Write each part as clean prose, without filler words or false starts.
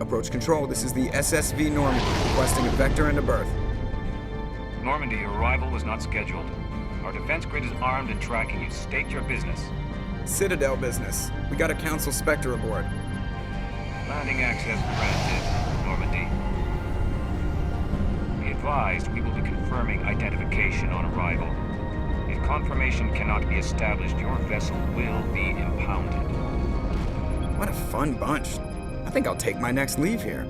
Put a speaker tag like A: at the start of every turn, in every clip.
A: Approach control, this is the SSV Normandy, requesting a vector and a berth.
B: Normandy, your arrival was not scheduled. Our defense grid is armed and tracking you. State your business.
A: Citadel business. We got a Council Spectre aboard.
B: Landing access granted, Normandy. Be advised, we will be confirming identification on arrival. If confirmation cannot be established, your vessel will be impounded.
A: What a fun bunch. I think I'll take my next leave here.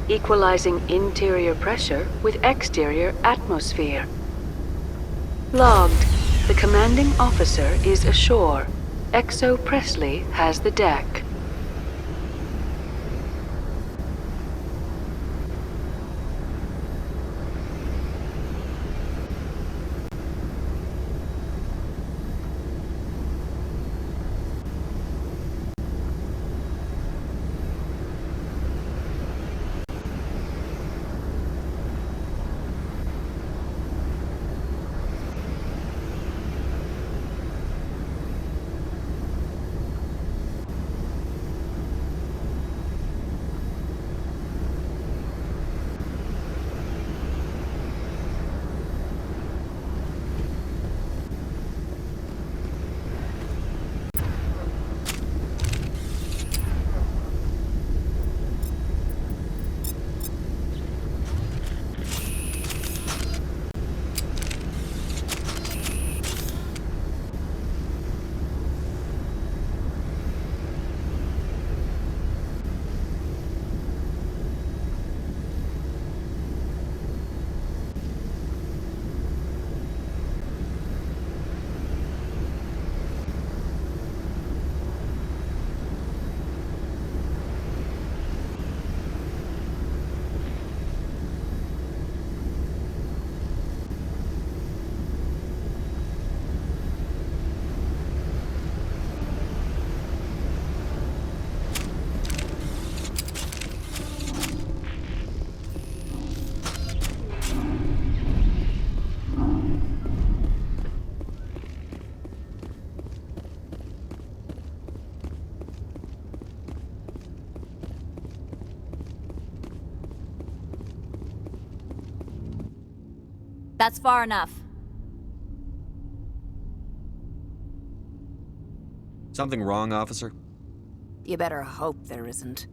C: Equalizing interior pressure with exterior atmosphere. Logged. The commanding officer is ashore. Exo Presley has the deck.
D: That's far enough.
E: Something wrong, officer?
F: You better hope there isn't.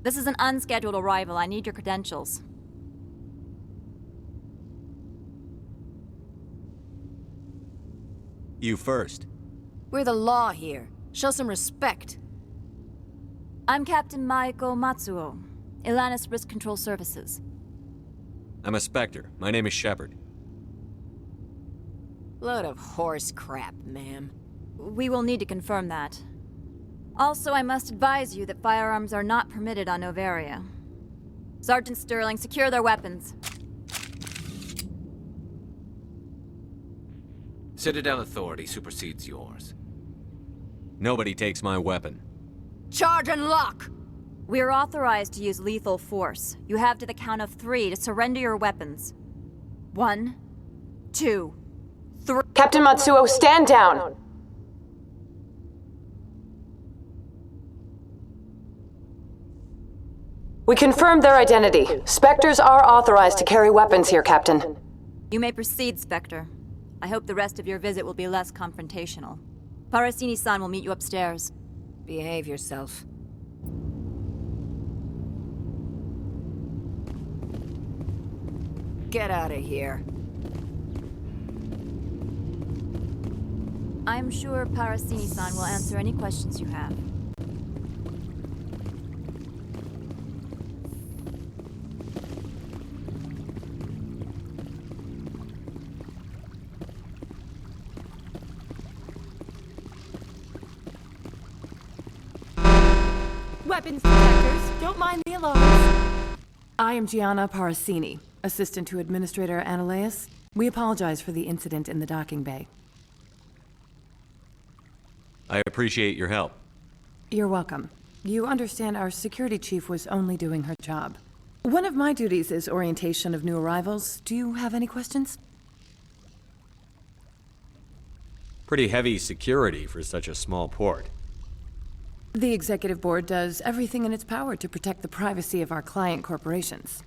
D: This is an unscheduled arrival. I need your credentials.
E: You first.
F: We're the law here. Show some respect.
D: I'm Captain Maiko Matsuo, Ilanis Risk Control Services.
E: I'm a Spectre. My name is Shepard.
F: Load of horse crap, ma'am.
D: We will need to confirm that. Also, I must advise you that firearms are not permitted on Novaria. Sergeant Sterling, secure their weapons.
G: Citadel authority supersedes yours.
E: Nobody takes my weapon.
F: Charge and lock!
D: We are authorized to use lethal force. You have to the count of 3 to surrender your weapons. 1, 2, 3.
H: Captain Matsuo, stand down! We confirmed their identity. Spectres are authorized to carry weapons here, Captain.
D: You may proceed, Spectre. I hope the rest of your visit will be less confrontational. Parasini-san will meet you upstairs.
F: Behave yourself. Get out of here.
D: I'm sure Parasini-san will answer any questions you have.
I: Weapons detectors, don't mind the alarms. I am Gianna Parasini, assistant to Administrator Ananias. We apologize for the incident in the docking bay.
E: I appreciate your help.
I: You're welcome. You understand our security chief was only doing her job. One of my duties is orientation of new arrivals. Do you have any questions?
E: Pretty heavy security for such a small port.
I: The executive board does everything in its power to protect the privacy of our client corporations.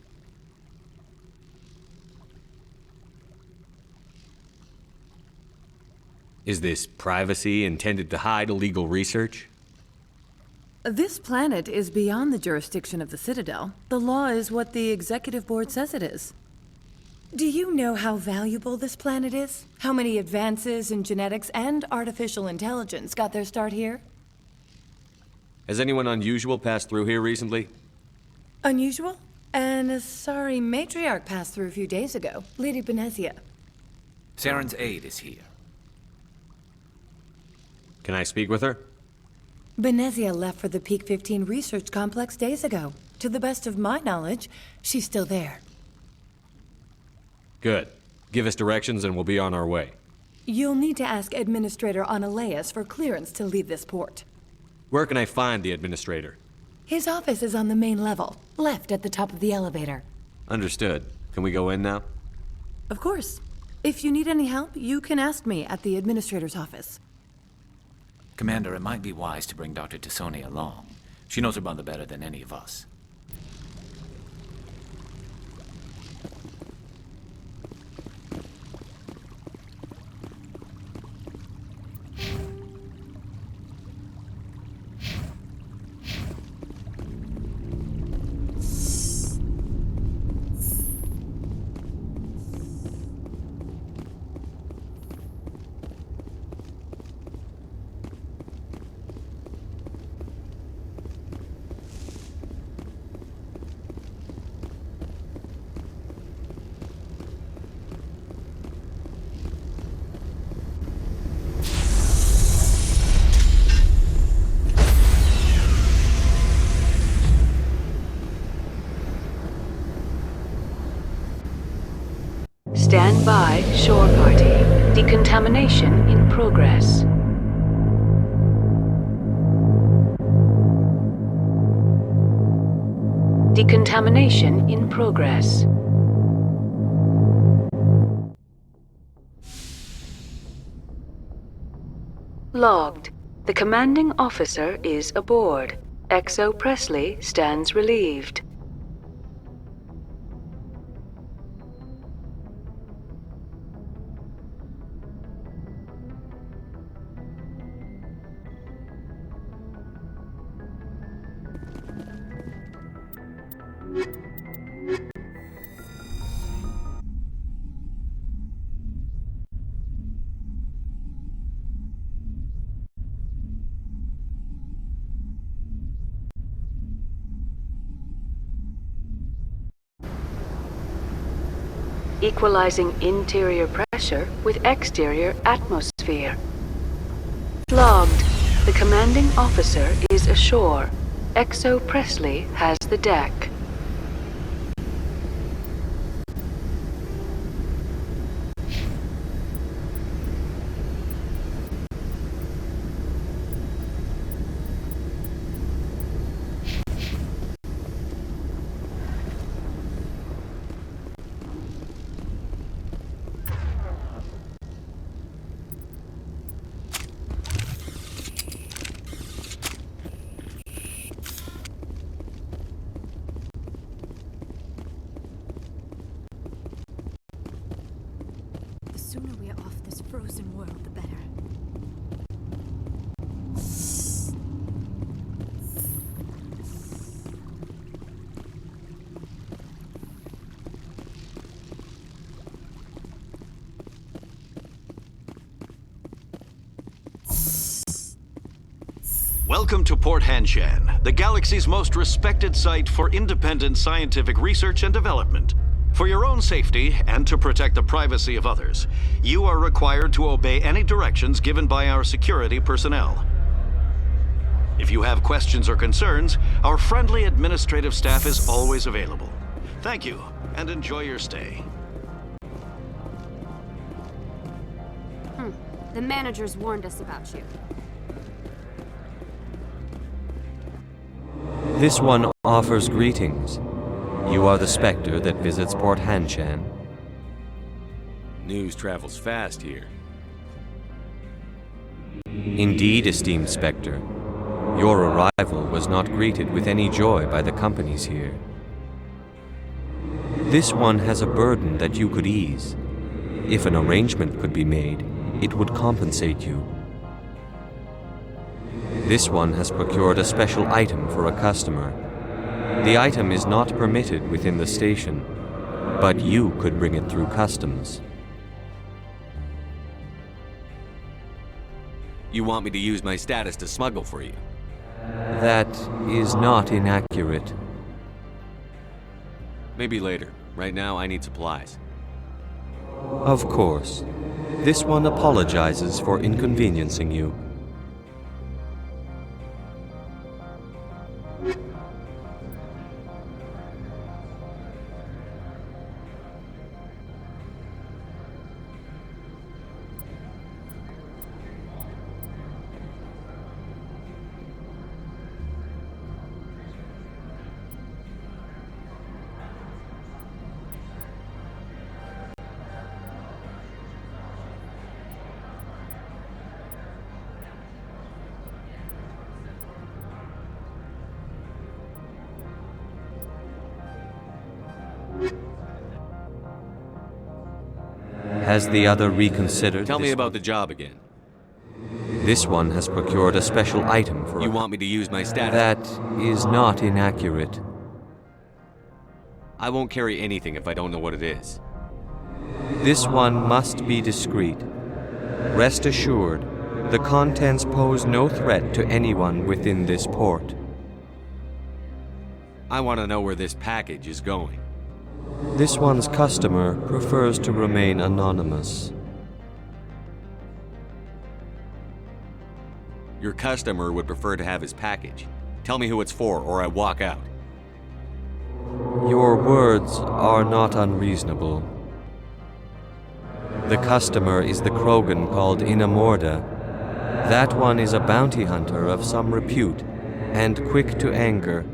E: Is this privacy intended to hide illegal research?
I: This planet is beyond the jurisdiction of the Citadel. The law is what the executive board says it is. Do you know how valuable this planet is? How many advances in genetics and artificial intelligence got their start here?
E: Has anyone unusual passed through here recently?
I: Unusual? And a sorry matriarch passed through a few days ago, Lady Benezia.
G: Saren's aide is here.
E: Can I speak with her?
I: Benezia left for the Peak 15 research complex days ago. To the best of my knowledge, she's still there.
E: Good. Give us directions and we'll be on our way.
I: You'll need to ask Administrator Ananias for clearance to leave this port.
E: Where can I find the administrator?
I: His office is on the main level, left at the top of the elevator.
E: Understood. Can we go in now?
I: Of course. If you need any help, you can ask me at the administrator's office.
G: Commander, it might be wise to bring Dr. Tassoni along. She knows her mother better than any of us.
C: Stand by, shore party. Decontamination in progress. Decontamination in progress. Logged. The commanding officer is aboard. XO Presley stands relieved. Equalizing interior pressure with exterior atmosphere. Logged. The commanding officer is ashore. XO Presley has the deck.
D: The sooner we are off this frozen world, the better.
J: Welcome to Port Hanshan, the galaxy's most respected site for independent scientific research and development. For your own safety and to protect the privacy of others, you are required to obey any directions given by our security personnel. If you have questions or concerns, our friendly administrative staff is always available. Thank you, and enjoy your stay.
K: The managers warned us about you.
L: This one offers greetings. You are the Spectre that visits Port Hanshan.
E: News travels fast here.
L: Indeed, esteemed Spectre. Your arrival was not greeted with any joy by the companies here. This one has a burden that you could ease. If an arrangement could be made, it would compensate you. This one has procured a special item for a customer. The item is not permitted within the station, but you could bring it through customs.
E: You want me to use my status to smuggle for you?
L: That is not inaccurate.
E: Maybe later. Right now, I need supplies.
L: Of course. This one apologizes for inconveniencing you. Has the other reconsidered?
E: Tell me about the job again.
L: This one has procured a special item for
E: You want me to use my status?
L: That is not inaccurate.
E: I won't carry anything if I don't know what it is.
L: This one must be discreet. Rest assured, the contents pose no threat to anyone within this port.
E: I want to know where this package is going.
L: This one's customer prefers to remain anonymous.
E: Your customer would prefer to have his package. Tell me who it's for, or I walk out.
L: Your words are not unreasonable. The customer is the Krogan called Inamorda. That one is a bounty hunter of some repute, and quick to anger.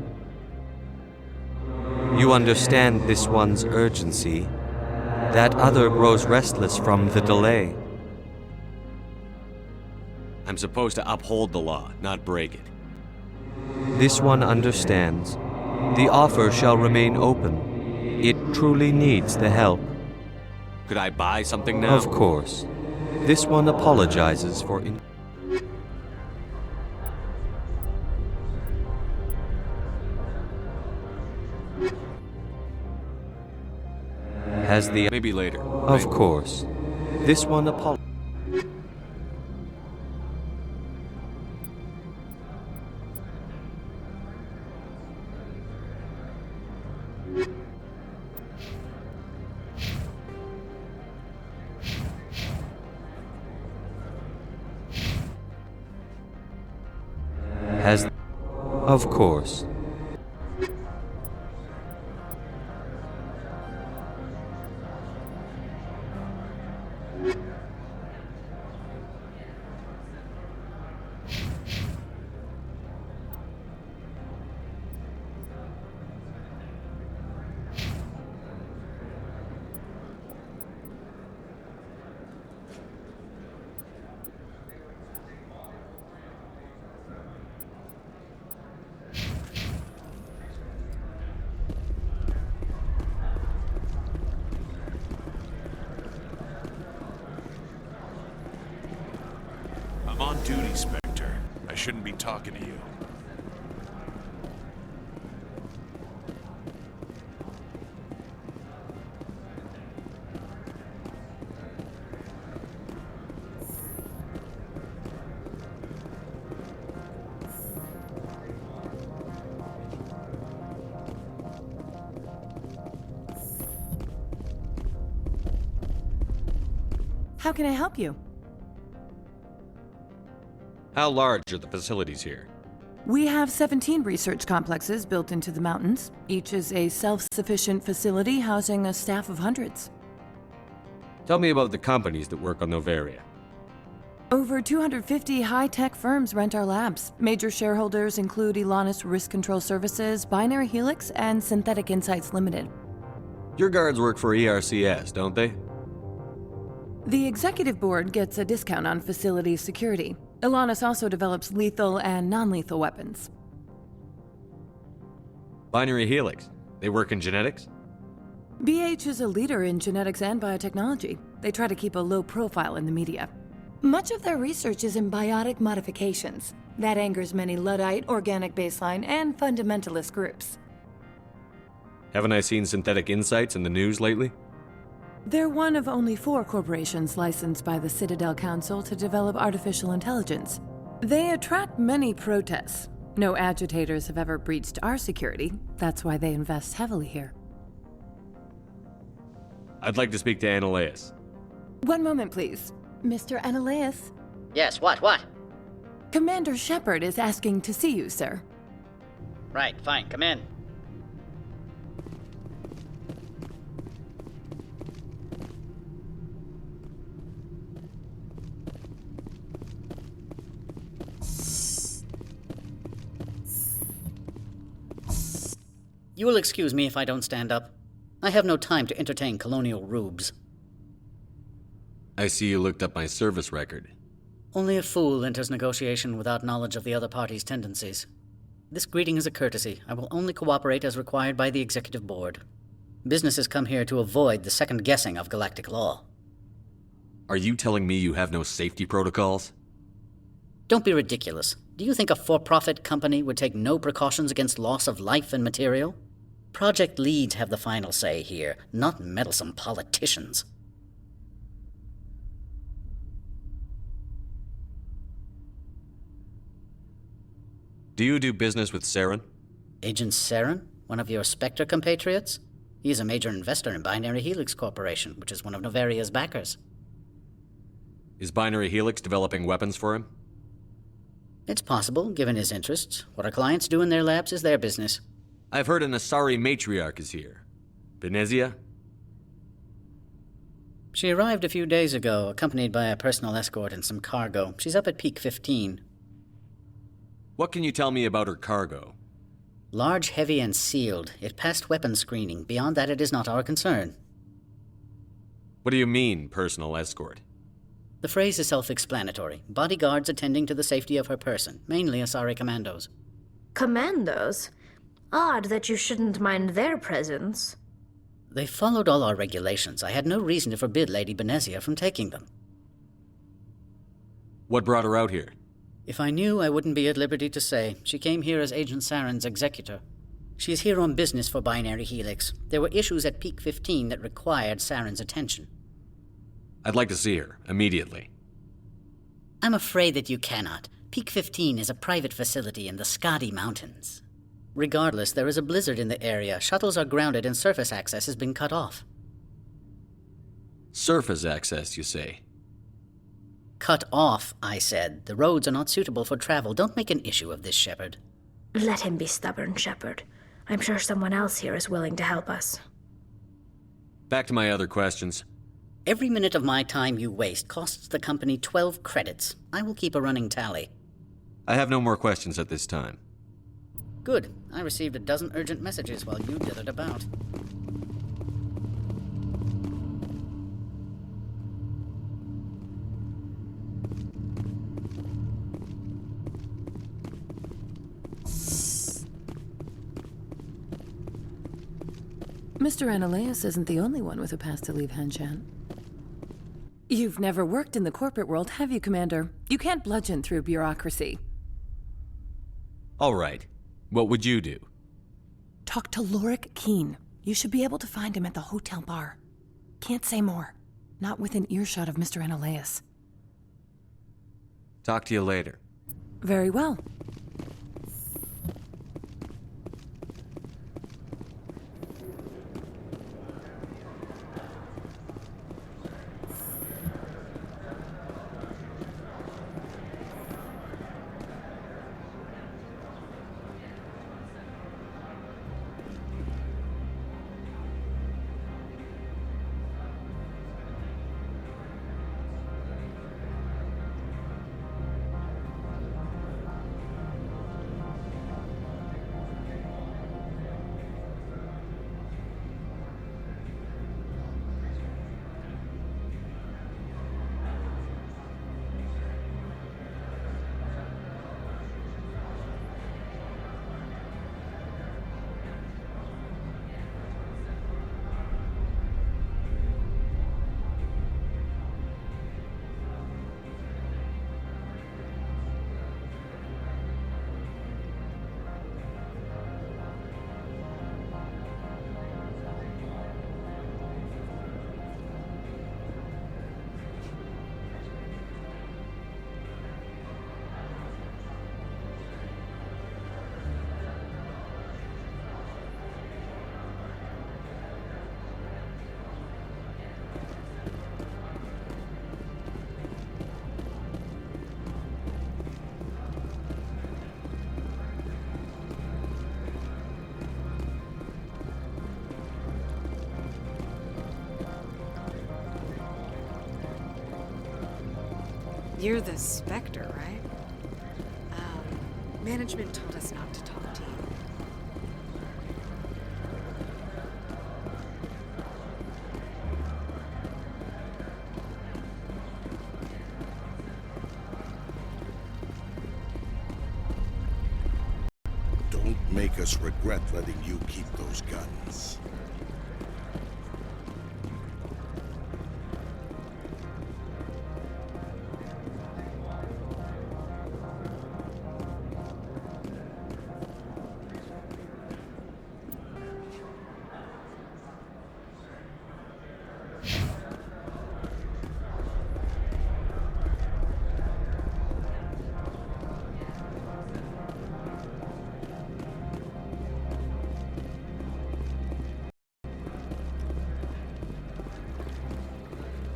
L: You understand this one's urgency. That other grows restless from the delay.
E: I'm supposed to uphold the law, not break it.
L: This one understands. The offer shall remain open. It truly needs the help.
E: Could I buy something now?
L: Of course. This one apologizes for Has the
E: Maybe later.
L: Of course. This one Has Of course.
M: I'm on duty, Spectre. I shouldn't be talking to you.
I: How can I help you?
E: How large are the facilities here?
I: We have 17 research complexes built into the mountains. Each is a self-sufficient facility housing a staff of hundreds.
E: Tell me about the companies that work on Noveria.
I: Over 250 high-tech firms rent our labs. Major shareholders include Elanus Risk Control Services, Binary Helix, and Synthetic Insights Limited.
E: Your guards work for ERCS, don't they?
I: The executive board gets a discount on facility security. Elanus also develops lethal and non-lethal weapons.
E: Binary Helix. They work in genetics?
I: BH is a leader in genetics and biotechnology. They try to keep a low profile in the media. Much of their research is in biotic modifications. That angers many Luddite, organic baseline, and fundamentalist groups.
E: Haven't I seen Synthetic Insights in the news lately?
I: They're one of only 4 corporations licensed by the Citadel Council to develop artificial intelligence. They attract many protests. No agitators have ever breached our security. That's why they invest heavily here.
E: I'd like to speak to Annaleus.
I: One moment, please. Mr. Annaleus?
N: Yes, what?
I: Commander Shepard is asking to see you, sir.
N: Right, fine, come in. You will excuse me if I don't stand up. I have no time to entertain colonial rubes.
E: I see you looked up my service record.
N: Only a fool enters negotiation without knowledge of the other party's tendencies. This greeting is a courtesy. I will only cooperate as required by the executive board. Businesses come here to avoid the second guessing of galactic law.
E: Are you telling me you have no safety protocols?
N: Don't be ridiculous. Do you think a for-profit company would take no precautions against loss of life and material? Project leads have the final say here, not meddlesome politicians.
E: Do you do business with Saren?
N: Agent Saren? One of your Spectre compatriots? He is a major investor in Binary Helix Corporation, which is one of Noveria's backers.
E: Is Binary Helix developing weapons for him?
N: It's possible, given his interests. What our clients do in their labs is their business.
E: I've heard an Asari matriarch is here. Benezia?
N: She arrived a few days ago, accompanied by a personal escort and some cargo. She's up at Peak 15.
E: What can you tell me about her cargo?
N: Large, heavy, and sealed. It passed weapons screening. Beyond that, it is not our concern.
E: What do you mean, personal escort?
N: The phrase is self-explanatory. Bodyguards attending to the safety of her person, mainly Asari commandos.
O: Commandos? Odd that you shouldn't mind their presence.
N: They followed all our regulations. I had no reason to forbid Lady Benezia from taking them.
E: What brought her out here?
N: If I knew, I wouldn't be at liberty to say. She came here as Agent Saren's executor. She's here on business for Binary Helix. There were issues at Peak 15 that required Saren's attention.
E: I'd like to see her, immediately.
N: I'm afraid that you cannot. Peak 15 is a private facility in the Skadi Mountains. Regardless, there is a blizzard in the area. Shuttles are grounded and surface access has been cut off.
E: Surface access, you say?
N: Cut off, I said. The roads are not suitable for travel. Don't make an issue of this, Shepard.
O: Let him be stubborn, Shepard. I'm sure someone else here is willing to help us.
E: Back to my other questions.
N: Every minute of my time you waste costs the company 12 credits. I will keep a running tally.
E: I have no more questions at this time.
N: Good. I received a dozen urgent messages while you dithered about.
I: Mr. Annaleus isn't the only one with a pass to leave Hanshan. You've never worked in the corporate world, have you, Commander? You can't bludgeon through bureaucracy.
E: All right. What would you do?
I: Talk to Lorik Keen. You should be able to find him at the hotel bar. Can't say more. Not within earshot of Mr. Annaleus.
E: Talk to you later.
I: Very well.
P: You're the Spectre, right? Management told us not to talk to you.
Q: Don't make us regret letting you keep those guns.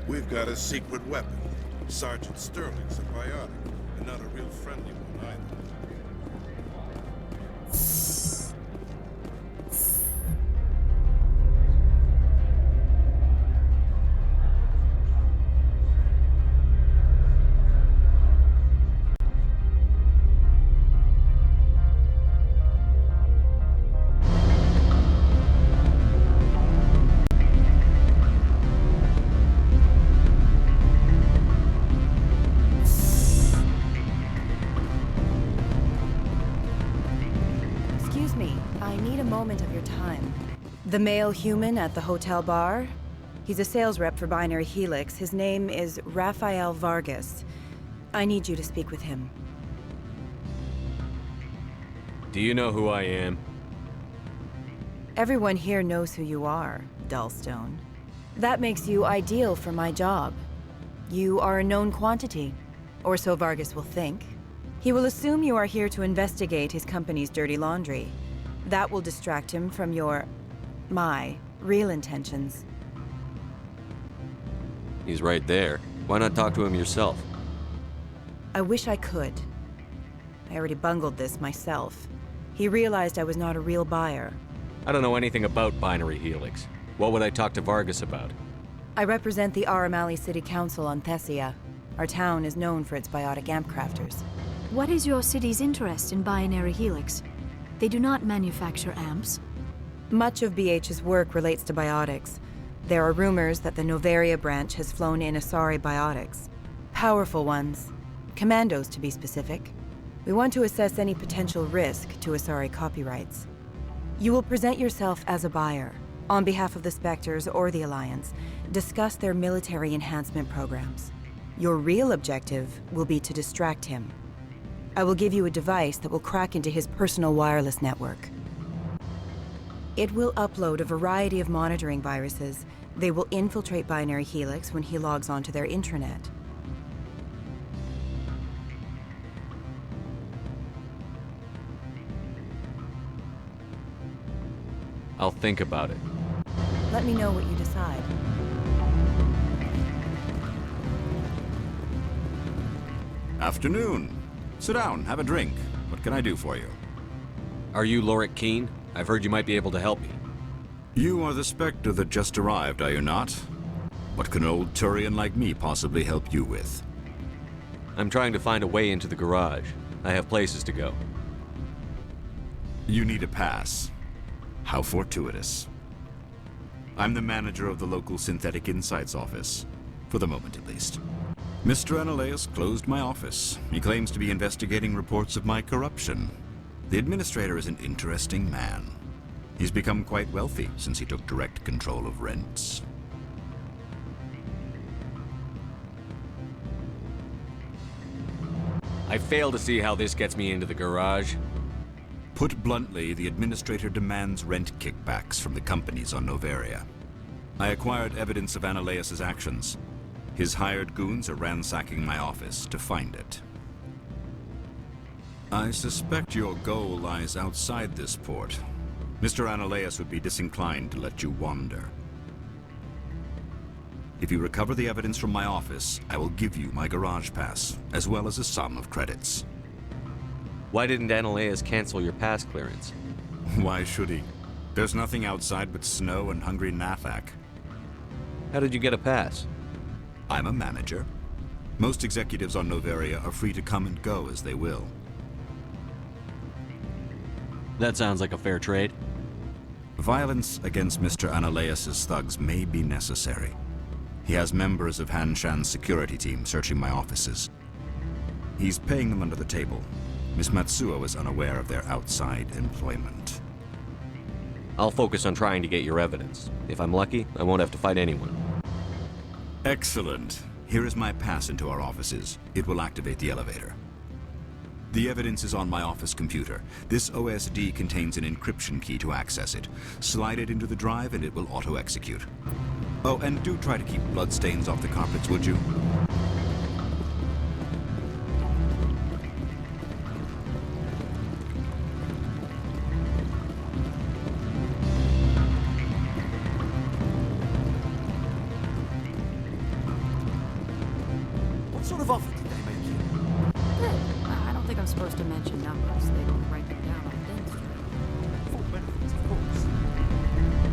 Q: We've got a secret weapon. Sergeant Sterling's a biotic, and not a real friendly one either.
R: The male human at the hotel bar? He's a sales rep for Binary Helix. His name is Rafael Vargas. I need you to speak with him.
E: Do you know who I am?
R: Everyone here knows who you are, Dullstone. That makes you ideal for my job. You are a known quantity, or so Vargas will think. He will assume you are here to investigate his company's dirty laundry. That will distract him from my real intentions.
E: He's right there. Why not talk to him yourself?
R: I wish I could. I already bungled this myself. He realized I was not a real buyer.
E: I don't know anything about Binary Helix. What would I talk to Vargas about?
R: I represent the Aramali City Council on Thessia. Our town is known for its biotic amp crafters.
S: What is your city's interest in Binary Helix? They do not manufacture amps.
R: Much of BH's work relates to biotics. There are rumors that the Noveria branch has flown in Asari biotics. Powerful ones. Commandos, to be specific. We want to assess any potential risk to Asari copyrights. You will present yourself as a buyer, on behalf of the Spectres or the Alliance. Discuss their military enhancement programs. Your real objective will be to distract him. I will give you a device that will crack into his personal wireless network. It will upload a variety of monitoring viruses. They will infiltrate Binary Helix when he logs onto their intranet.
E: I'll think about it.
R: Let me know what you decide.
T: Afternoon. Sit down, have a drink. What can I do for you?
E: Are you Lorik Keen? I've heard you might be able to help me.
T: You are the Spectre that just arrived, are you not? What can an old Turian like me possibly help you with?
E: I'm trying to find a way into the garage. I have places to go.
T: You need a pass. How fortuitous. I'm the manager of the local Synthetic Insights office. For the moment, at least. Mr. Analeus closed my office. He claims to be investigating reports of my corruption. The administrator is an interesting man. He's become quite wealthy since he took direct control of rents.
E: I fail to see how this gets me into the garage.
T: Put bluntly, the administrator demands rent kickbacks from the companies on Noveria. I acquired evidence of Analeus' actions. His hired goons are ransacking my office to find it. I suspect your goal lies outside this port. Mr. Analeus would be disinclined to let you wander. If you recover the evidence from my office, I will give you my garage pass, as well as a sum of credits.
E: Why didn't Analeus cancel your pass clearance?
T: Why should he? There's nothing outside but snow and hungry Nathak.
E: How did you get a pass?
T: I'm a manager. Most executives on Noveria are free to come and go as they will.
E: That sounds like a fair trade.
T: Violence against Mr. Analaeus' thugs may be necessary. He has members of Han Shan's security team searching my offices. He's paying them under the table. Miss Matsuo is unaware of their outside employment.
E: I'll focus on trying to get your evidence. If I'm lucky, I won't have to fight anyone.
T: Excellent. Here is my pass into our offices. It will activate the elevator. The evidence is on my office computer. This OSD contains an encryption key to access it. Slide it into the drive and it will auto-execute. Oh, and do try to keep bloodstains off the carpets, would you?
U: What sort of offer did they make you?
P: I don't think I'm supposed to mention numbers. They don't write them down on things.
U: Full benefits, of course.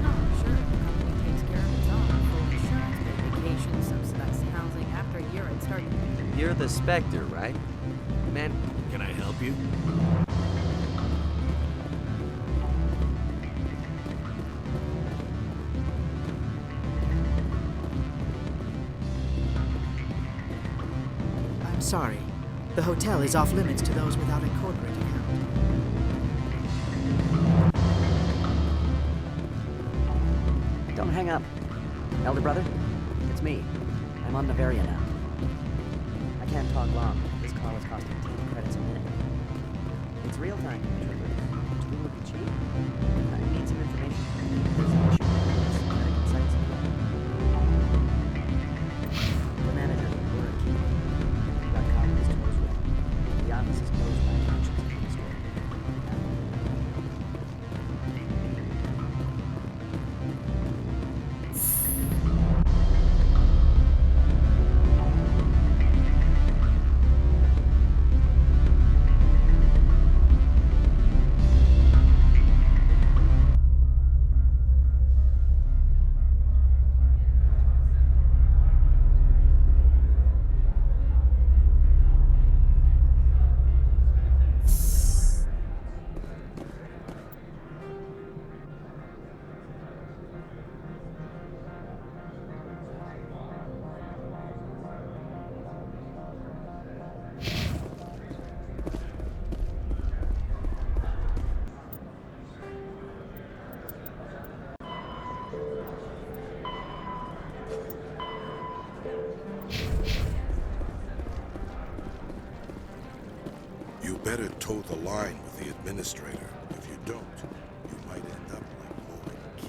P: No, sure, the company takes care of its own. Full insurance, paid vacation, subsidized housing. After a year, I'd start...
L: You're the Spectre, right? Man,
T: can I help you?
U: I'm sorry. The hotel is off limits to those without a corporate account.
V: Don't hang up. Elder brother, it's me. I'm on Noveria now. I can't talk long. This call is costing 10 credits a minute. It's real time, Trooper. Two would be cheap. I need some information. There's an issue with synthetic insights. The manager, Laura Key. Got caught with his toes wet. The office is closed by actions of the store.
Q: You better toe the line with the administrator. If you don't, you might end up like Laura Key.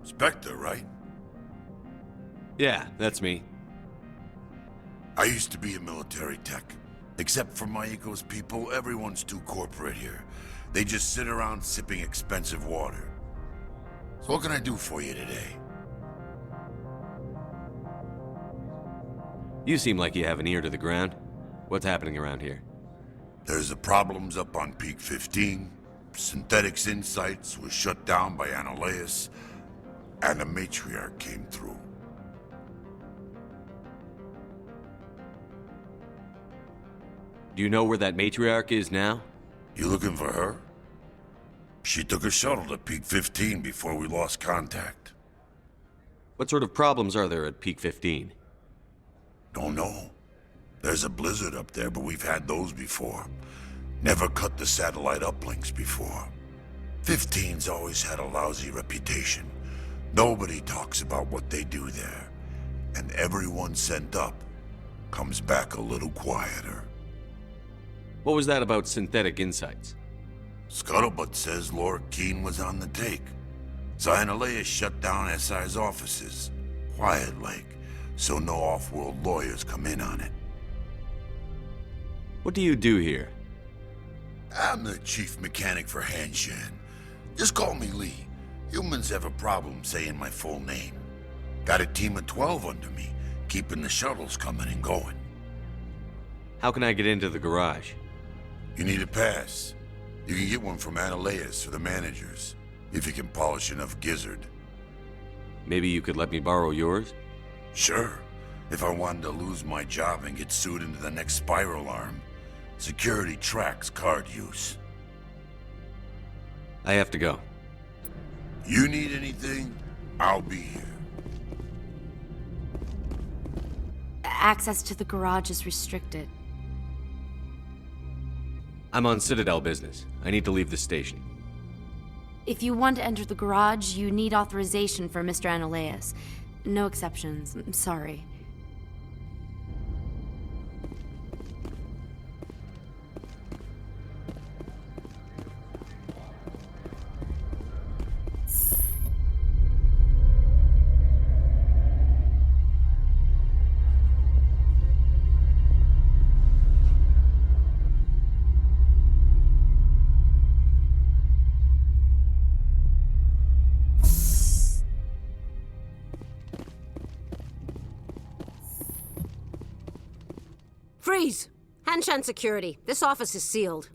Q: Spectre, right?
E: Yeah, that's me.
Q: I used to be a military tech. Except for my eco's people, everyone's too corporate here. They just sit around sipping expensive water. So what can I do for you today?
E: You seem like you have an ear to the ground. What's happening around here?
Q: There's the problems up on Peak 15. Synthetics Insights was shut down by Analaeus. And a matriarch came through.
E: Do you know where that matriarch is now?
Q: You looking for her? She took a shuttle to Peak 15 before we lost contact.
E: What sort of problems are there at Peak 15?
Q: Don't know. There's a blizzard up there, but we've had those before. Never cut the satellite uplinks before. 15's always had a lousy reputation. Nobody talks about what they do there. And everyone sent up comes back a little quieter.
E: What was that about Synthetic Insights?
Q: Scuttlebutt says Laura Keene was on the take. Analaeus shut down SI's offices. Quiet-like, so no off-world lawyers come in on it.
E: What do you do here?
Q: I'm the chief mechanic for Hanshan. Just call me Lee. Humans have a problem saying my full name. Got a team of 12 under me, keeping the shuttles coming and going.
E: How can I get into the garage?
Q: You need a pass. You can get one from Ananias or the managers, if you can polish enough gizzard.
E: Maybe you could let me borrow yours?
Q: Sure. If I wanted to lose my job and get sued into the next spiral arm. Security tracks card use.
E: I have to go.
Q: You need anything, I'll be here.
K: Access to the garage is restricted.
E: I'm on Citadel business. I need to leave the station.
K: If you want to enter the garage, you need authorization for Mr. Ananias. No exceptions. I'm sorry.
F: Freeze! Hanshan security. This office is sealed.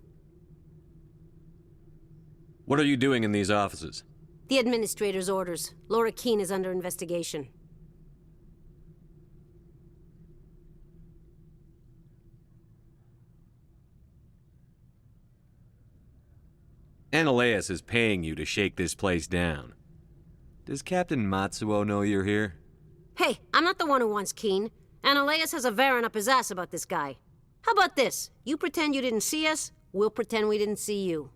E: What are you doing in these offices?
F: The administrator's orders. Laura Keene is under investigation.
E: Ananias is paying you to shake this place down. Does Captain Matsuo know you're here?
F: Hey, I'm not the one who wants Keene. Ananias has a Varen up his ass about this guy. How about this? You pretend you didn't see us, we'll pretend we didn't see you.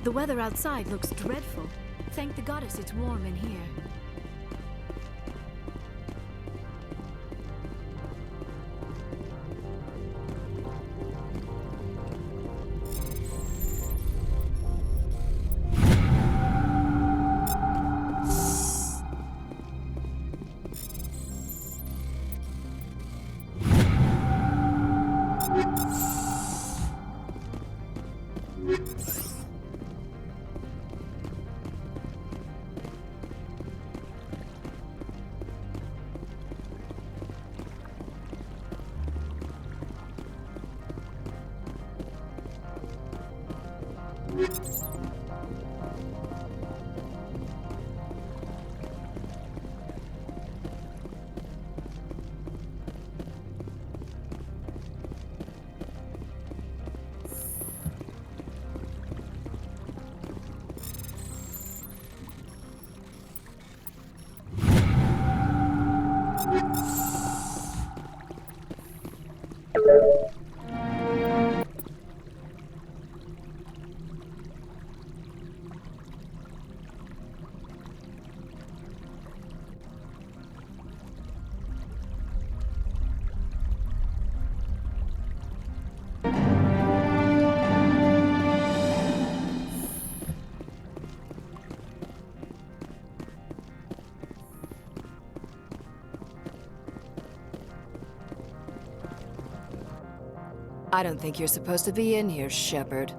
S: The weather outside looks dreadful. Thank the goddess it's warm in here.
A: I don't think you're supposed to be in here, Shepard.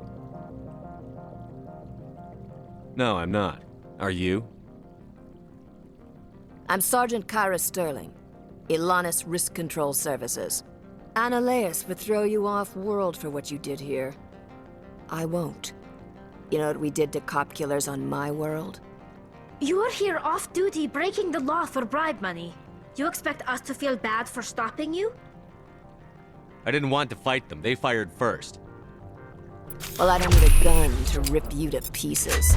E: No, I'm not. Are you?
A: I'm Sergeant Kyra Sterling, Ilanis Risk Control Services. Annaleus would throw you off-world for what you did here. I won't. You know what we did to cop killers on my world?
O: You're here off-duty breaking the law for bribe money. You expect us to feel bad for stopping you?
E: I didn't want to fight them. They fired first.
A: Well, I don't need a gun to rip you to pieces.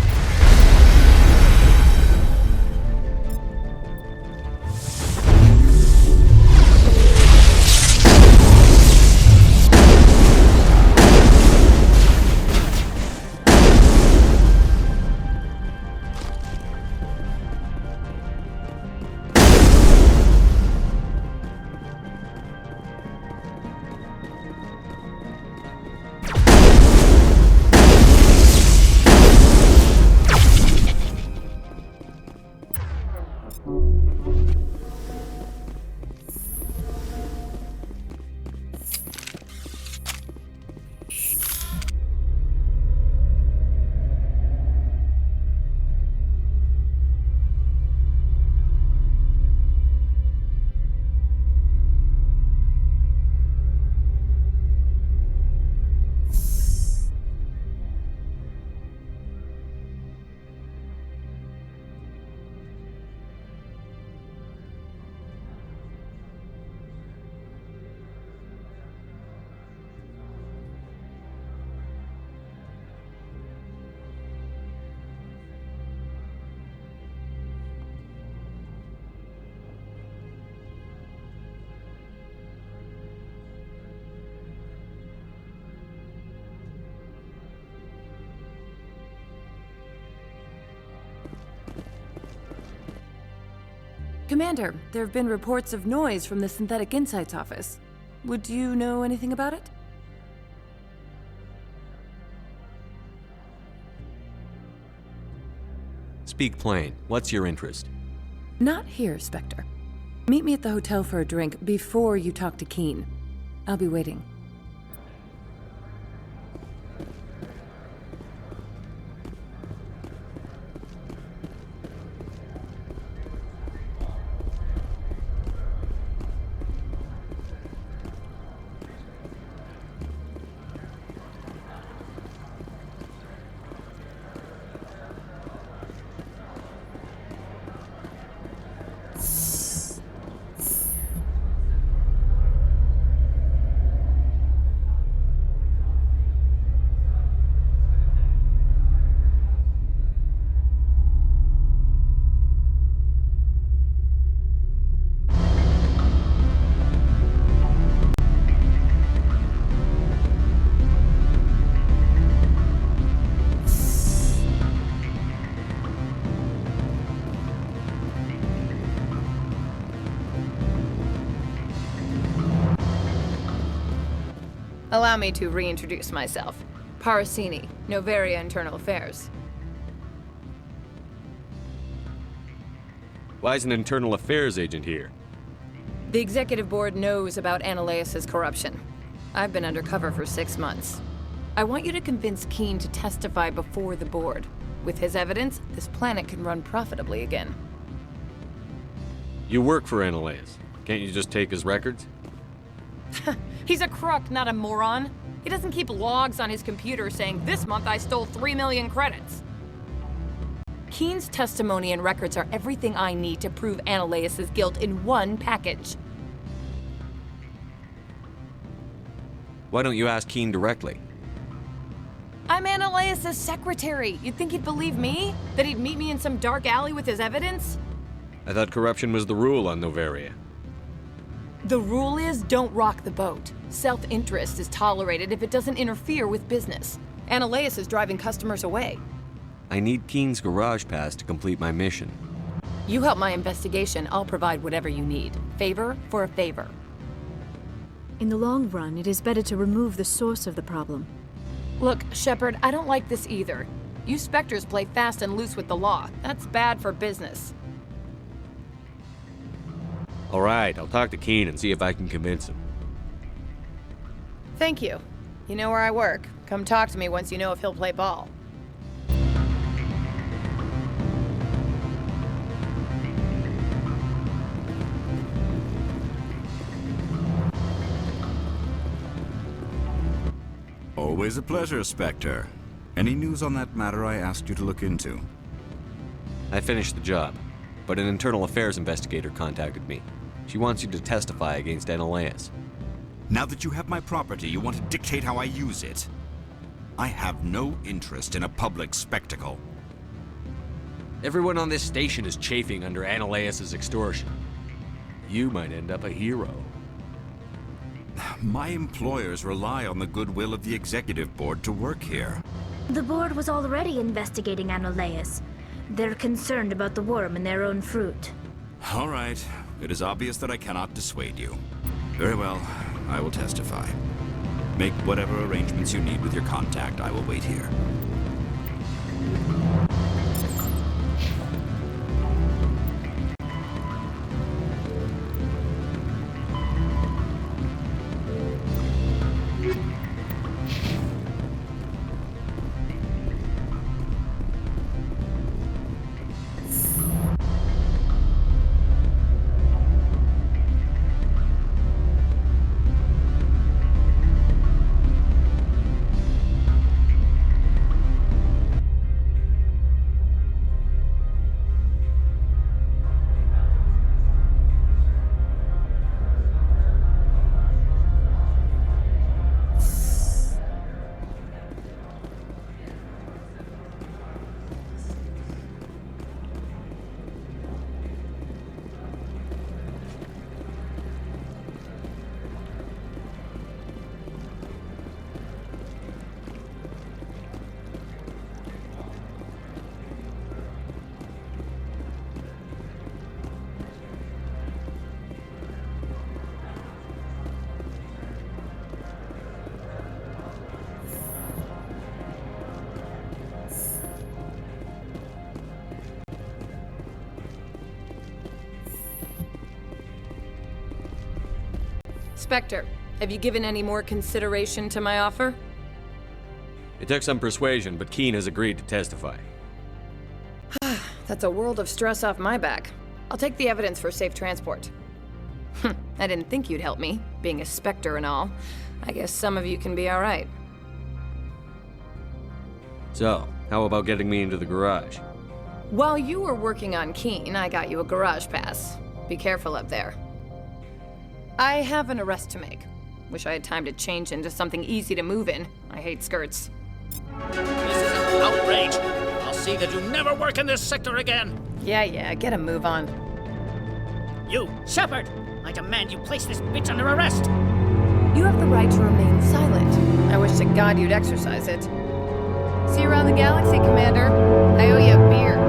I: Commander, there have been reports of noise from the Synthetic Insights office. Would you know anything about it?
E: Speak plain. What's your interest?
I: Not here, Spectre. Meet me at the hotel for a drink before you talk to Keen. I'll be waiting.
B: Allow me to reintroduce myself. Parasini, Novaria Internal Affairs.
E: Why is an internal affairs agent here?
B: The executive board knows about Annaleus' corruption. I've been undercover for 6 months. I want you to convince Keen to testify before the board. With his evidence, this planet can run profitably again.
E: You work for Annaleus. Can't you just take his records?
B: He's a crook, not a moron. He doesn't keep logs on his computer saying, "This month I stole 3 million credits." Keen's testimony and records are everything I need to prove Analaeus' guilt in one package.
E: Why don't you ask Keen directly?
B: I'm Analaeus' secretary. You'd think he'd believe me? That he'd meet me in some dark alley with his evidence?
E: I thought corruption was the rule on Noveria.
B: The rule is don't rock the boat. Self-interest is tolerated if it doesn't interfere with business. Analaeus is driving customers away.
E: I need Keen's garage pass to complete my mission.
B: You help my investigation, I'll provide whatever you need. Favor for a favor.
S: In the long run, it is better to remove the source of the problem.
B: Look, Shepard, I don't like this either. You Spectres play fast and loose with the law. That's bad for business.
E: All right, I'll talk to Keen and see if I can convince him.
B: Thank you. You know where I work. Come talk to me once you know if he'll play ball.
T: Always a pleasure, Spectre. Any news on that matter I asked you to look into?
E: I finished the job, but an internal affairs investigator contacted me. She wants you to testify against Analaeus.
T: Now that you have my property, you want to dictate how I use it? I have no interest in a public spectacle.
E: Everyone on this station is chafing under Analaeus' extortion. You might end up a hero.
T: My employers rely on the goodwill of the executive board to work here.
O: The board was already investigating Analaeus. They're concerned about the worm in their own fruit.
T: All right. It is obvious that I cannot dissuade you. Very well. I will testify. Make whatever arrangements you need with your contact. I will wait here.
B: Spectre, have you given any more consideration to my offer?
E: It took some persuasion, but Keen has agreed to testify.
B: That's a world of stress off my back. I'll take the evidence for safe transport. I didn't think you'd help me, being a Spectre and all. I guess some of you can be all right.
E: So, how about getting me into the garage?
B: While you were working on Keen, I got you a garage pass. Be careful up there. I have an arrest to make. Wish I had time to change into something easy to move in. I hate skirts.
G: This is an outrage. I'll see that you never work in this sector again.
B: Yeah, get a move on.
G: You, Shepard! I demand you place this bitch under arrest!
B: You have the right to remain silent. I wish to God you'd exercise it. See you around the galaxy, Commander. I owe you a beer.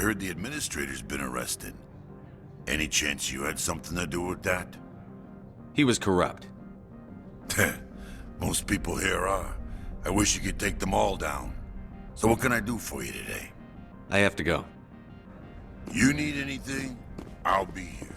Q: heard the administrator's been arrested. Any chance you had something to do with that?
E: He was corrupt.
Q: Most people here are. I wish you could take them all down. So what can I do for you today?
E: I have to go.
Q: You need anything? I'll be here.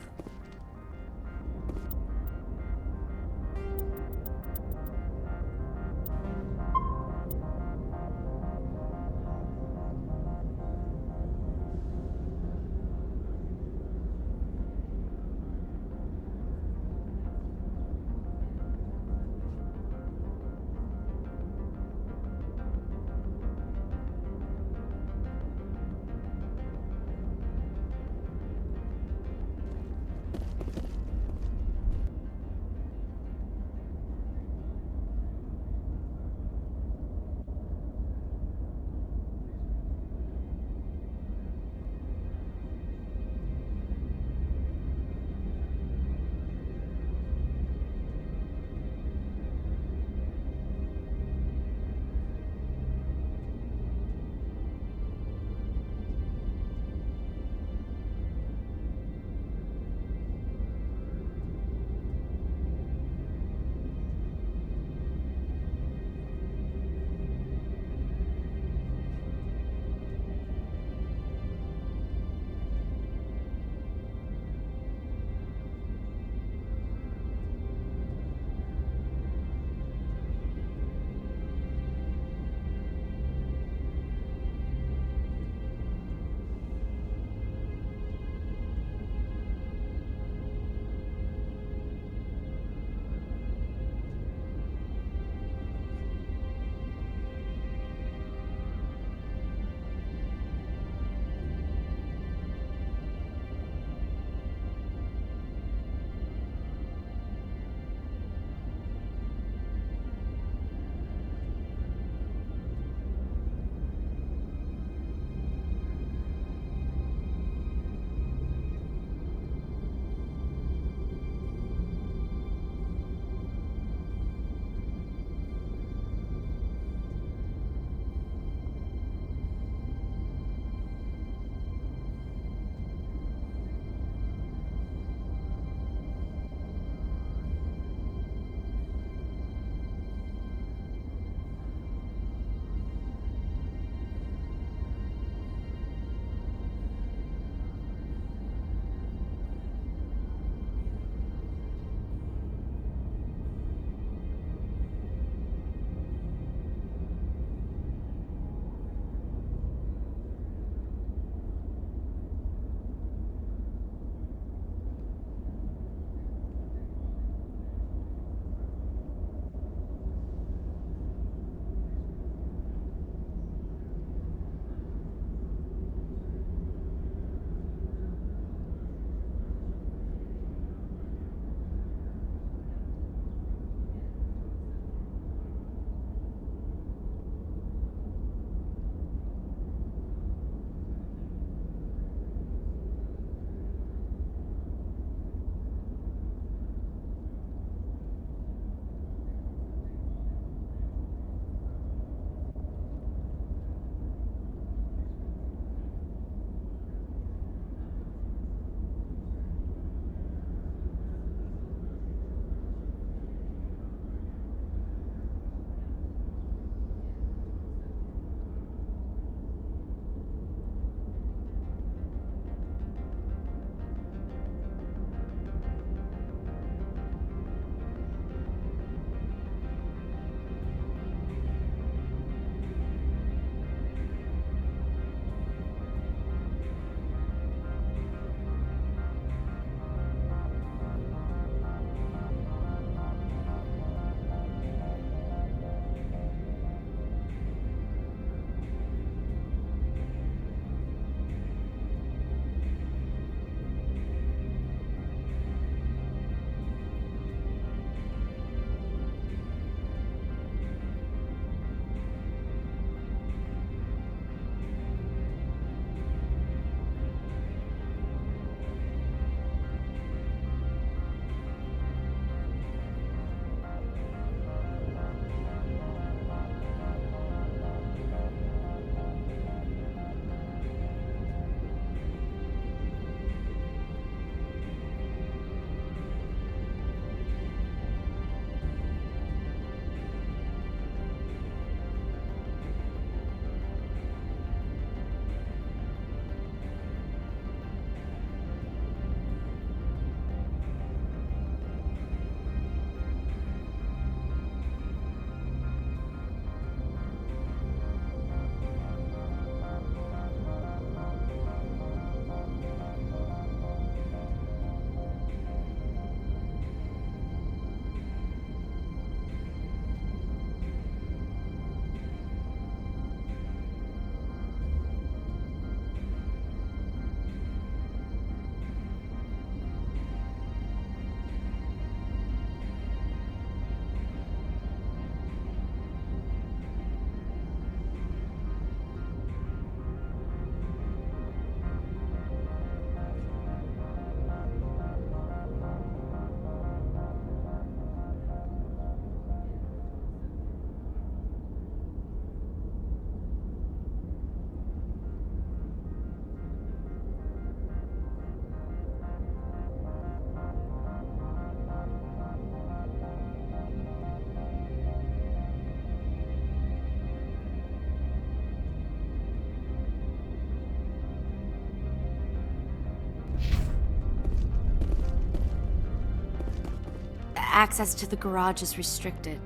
K: access to the garage is restricted.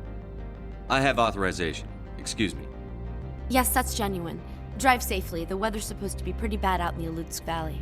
E: I have authorization. Excuse me.
K: Yes, that's genuine. Drive safely. The weather's supposed to be pretty bad out in the Alutsk Valley.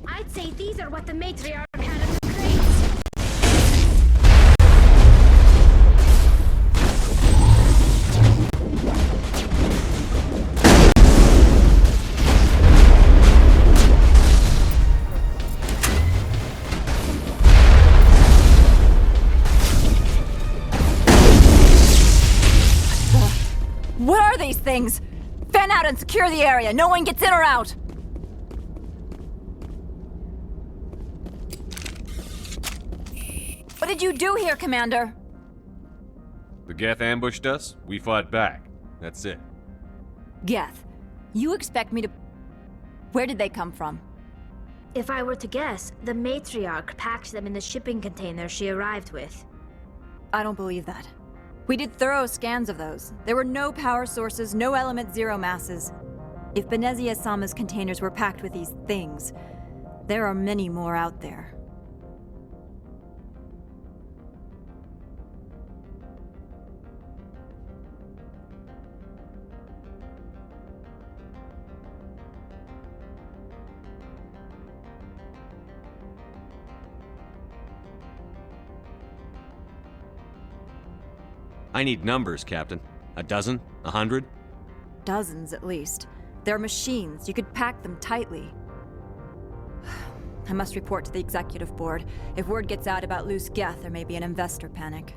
O: I'd say these are what the matriarch had in the crates.
D: What are these things? Fan out and secure the area. No one gets in or out. What did you do here, Commander?
E: The Geth ambushed us. We fought back. That's it.
D: Geth, you expect me to... Where did they come from?
O: If I were to guess, the matriarch packed them in the shipping container she arrived with.
D: I don't believe that. We did thorough scans of those. There were no power sources, no element zero masses. If Benezia Sama's containers were packed with these things, there are many more out there.
E: I need numbers, Captain. A dozen? 100?
D: Dozens, at least. They're machines. You could pack them tightly. I must report to the executive board. If word gets out about loose Geth, there may be an investor panic.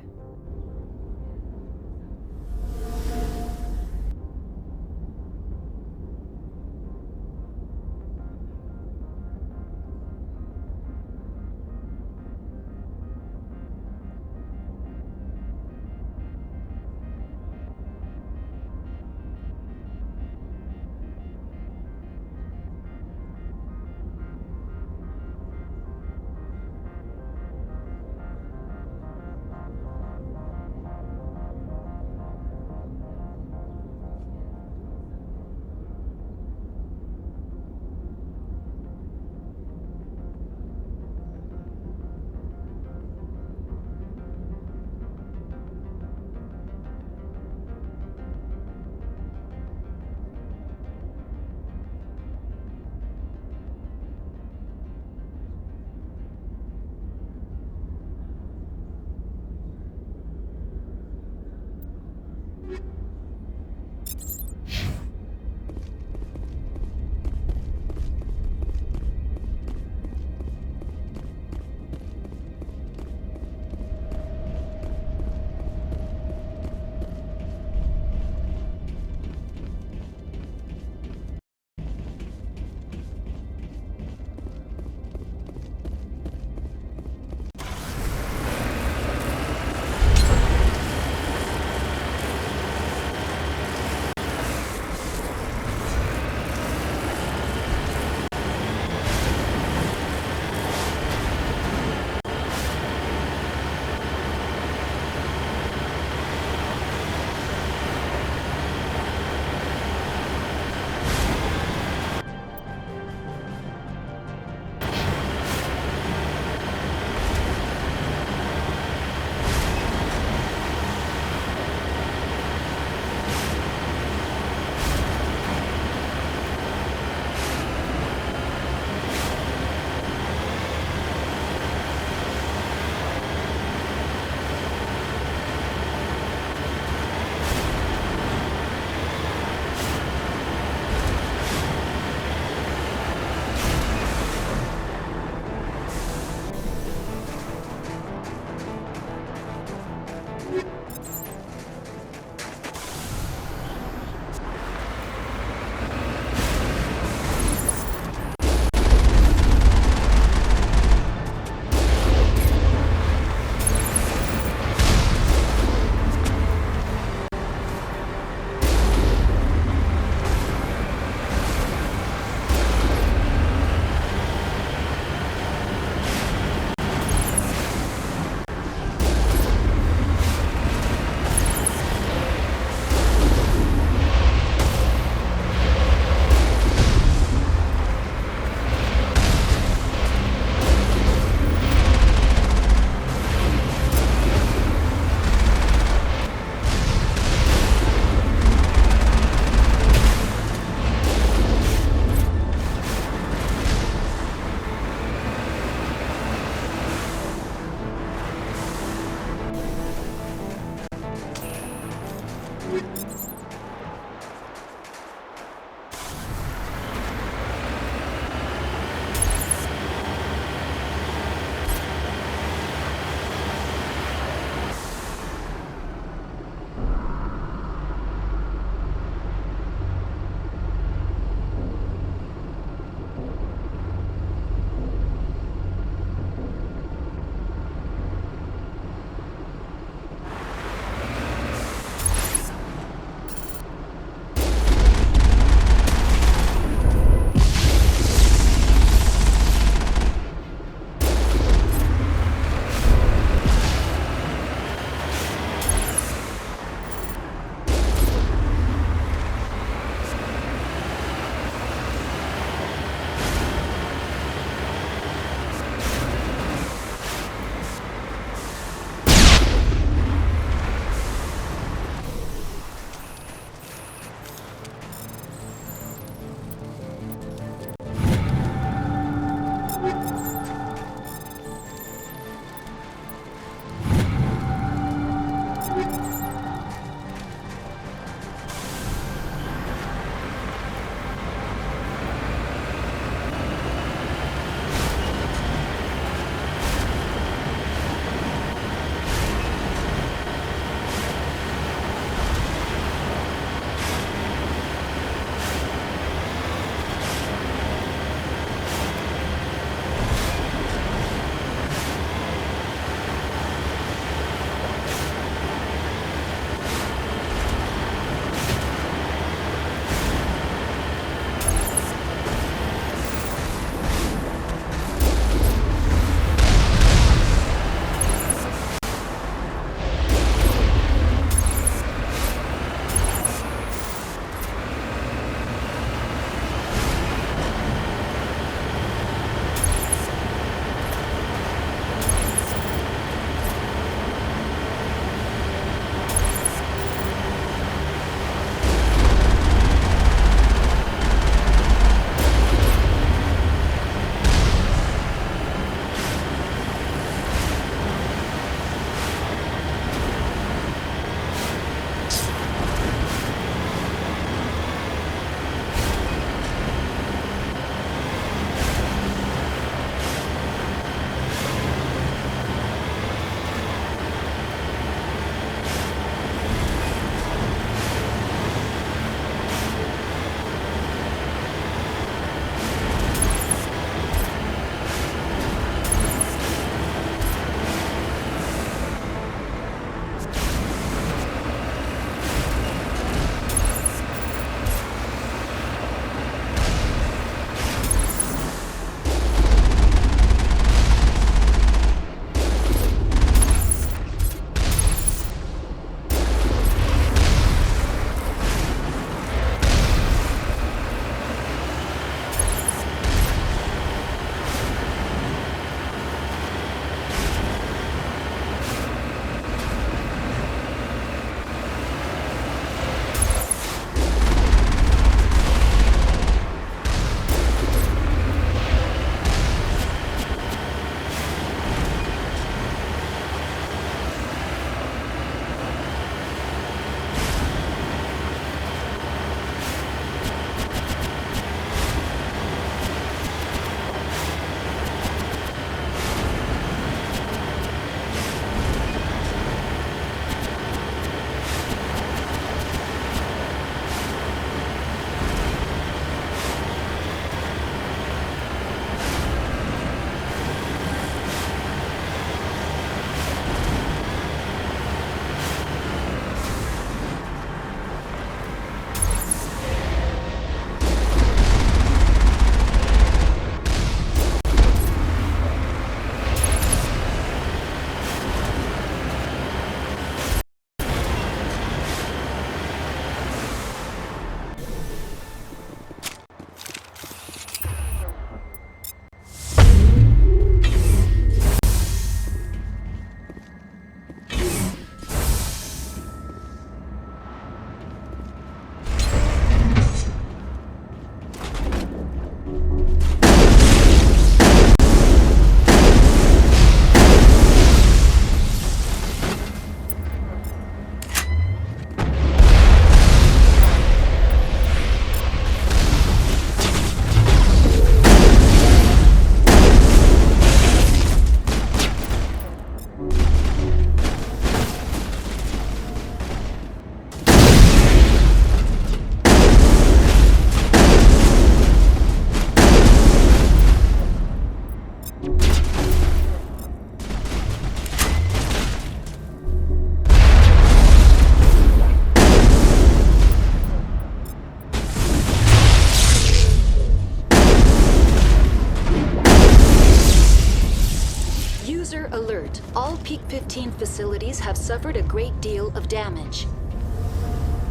C: 13 facilities have suffered a great deal of damage.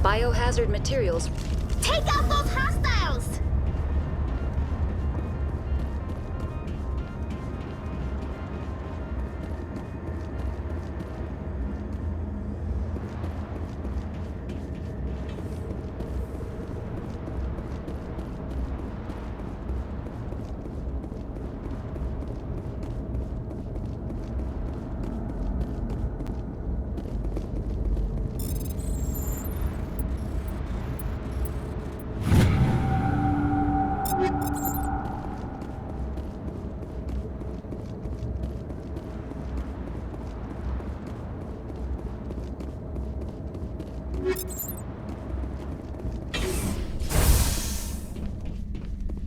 C: Biohazard materials...
O: Take out those hostiles!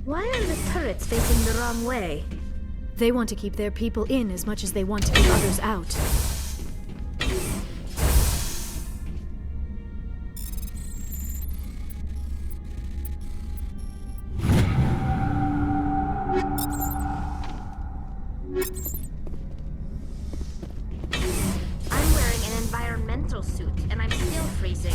O: Why are the turrets facing the wrong way?
S: They want to keep their people in as much as they want to keep others out.
O: I'm wearing an environmental suit, and I'm still freezing.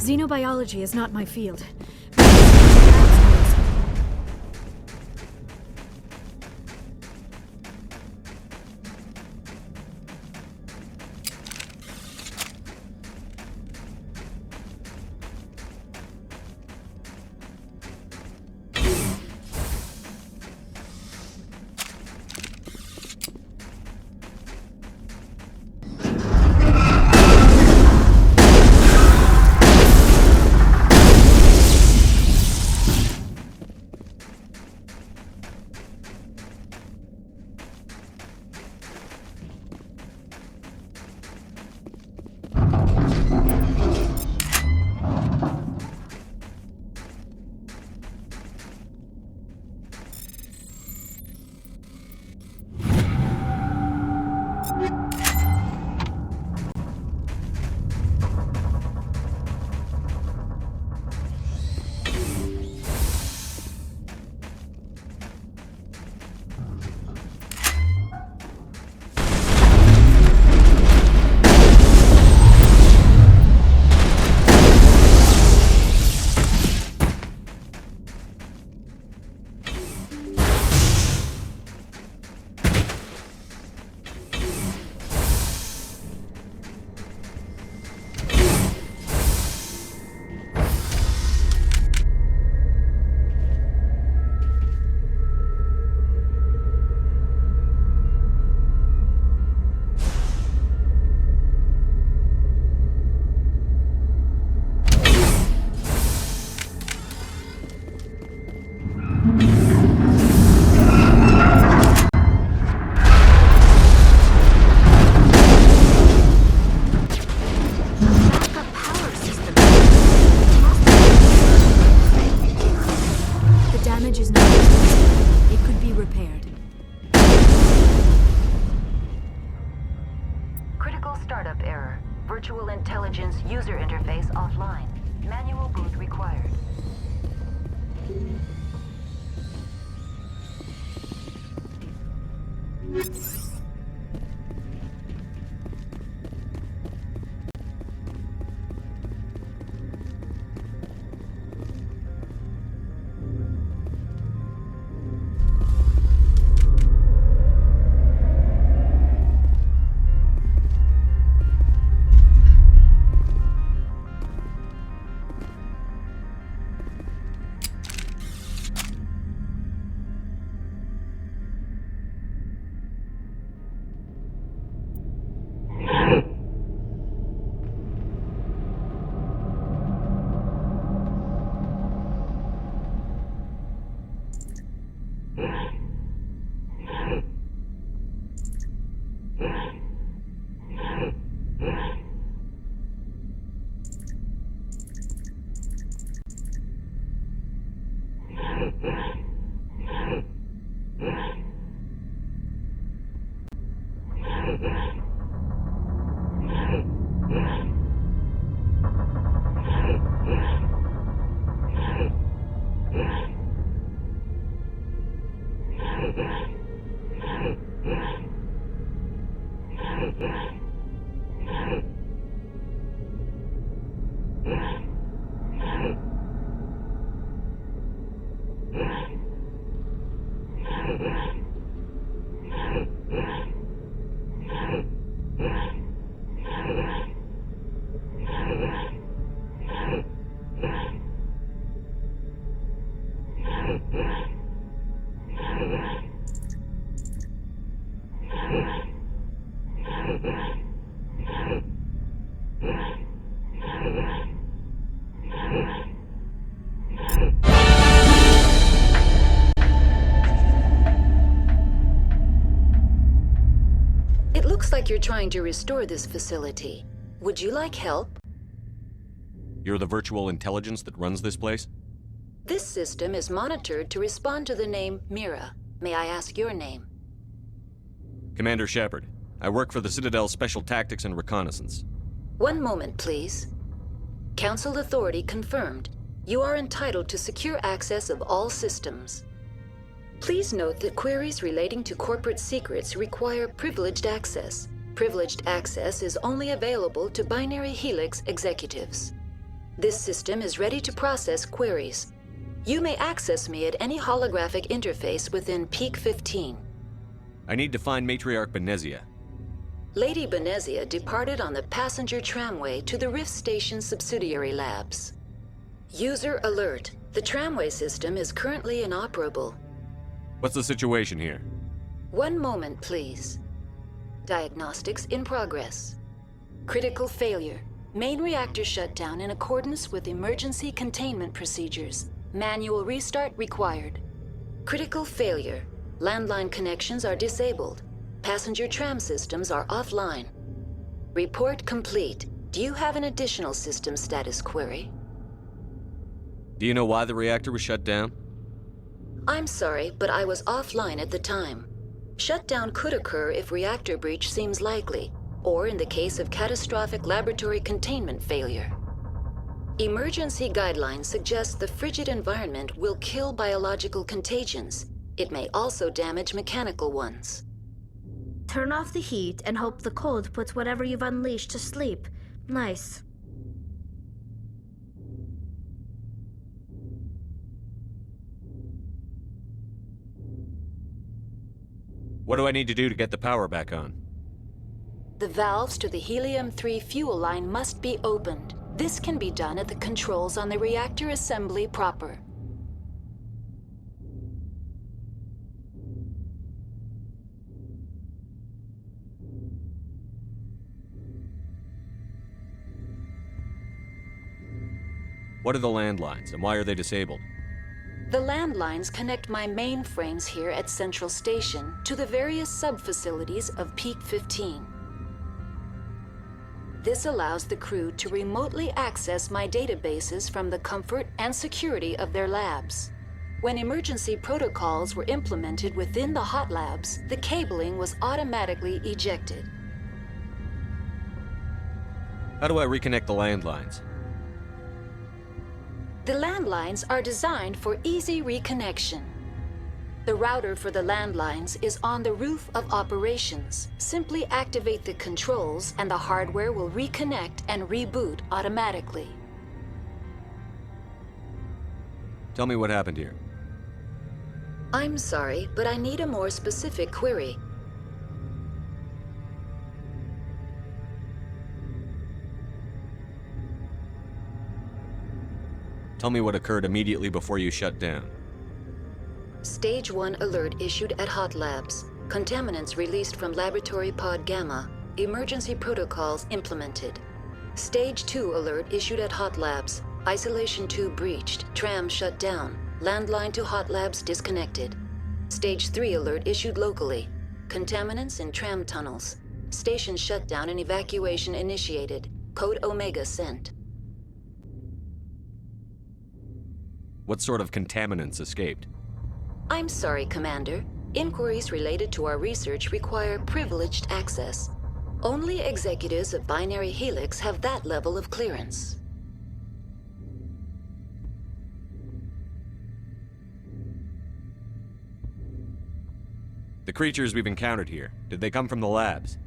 S: Xenobiology is not my field.
C: interface offline. Manual boot required. It looks like you're trying to restore this facility. Would you like help?
E: You're the virtual intelligence that runs this place?
C: This system is monitored to respond to the name Mira. May I ask your name?
E: Commander Shepard. I work for the Citadel's Special Tactics and Reconnaissance.
C: One moment, please. Council authority confirmed. You are entitled to secure access of all systems. Please note that queries relating to corporate secrets require privileged access. Privileged access is only available to Binary Helix executives. This system is ready to process queries. You may access me at any holographic interface within Peak 15.
E: I need to find Matriarch Benezia.
C: Lady Benezia departed on the passenger tramway to the Rift Station subsidiary labs. User alert. The tramway system is currently inoperable.
E: What's the situation here?
C: One moment, please. Diagnostics in progress. Critical failure. Main reactor shutdown in accordance with emergency containment procedures. Manual restart required. Critical failure. Landline connections are disabled. Passenger tram systems are offline. Report complete. Do you have an additional system status query?
E: Do you know why the reactor was shut down?
C: I'm sorry, but I was offline at the time. Shutdown could occur if reactor breach seems likely, or in the case of catastrophic laboratory containment failure. Emergency guidelines suggest the frigid environment will kill biological contagions. It may also damage mechanical ones.
O: Turn off the heat and hope the cold puts whatever you've unleashed to sleep. Nice.
E: What do I need to do to get the power back on?
C: The valves to the helium-3 fuel line must be opened. This can be done at the controls on the reactor assembly proper.
E: What are the landlines, and why are they disabled?
C: The landlines connect my mainframes here at Central Station to the various sub-facilities of Peak 15. This allows the crew to remotely access my databases from the comfort and security of their labs. When emergency protocols were implemented within the hot labs, the cabling was automatically ejected.
E: How do I reconnect the landlines?
C: The landlines are designed for easy reconnection. The router for the landlines is on the roof of operations. Simply activate the controls and the hardware will reconnect and reboot automatically.
E: Tell me what happened here.
C: I'm sorry, but I need a more specific query.
E: Tell me what occurred immediately before you shut down.
C: Stage 1 alert issued at Hot Labs. Contaminants released from Laboratory Pod Gamma. Emergency protocols implemented. Stage 2 alert issued at Hot Labs. Isolation 2 breached. Tram shut down. Landline to Hot Labs disconnected. Stage 3 alert issued locally. Contaminants in tram tunnels. Station shutdown and evacuation initiated. Code Omega sent.
E: What sort of contaminants escaped?
C: I'm sorry, Commander. Inquiries related to our research require privileged access. Only executives of Binary Helix have that level of clearance.
E: The creatures we've encountered here, did they come from the labs?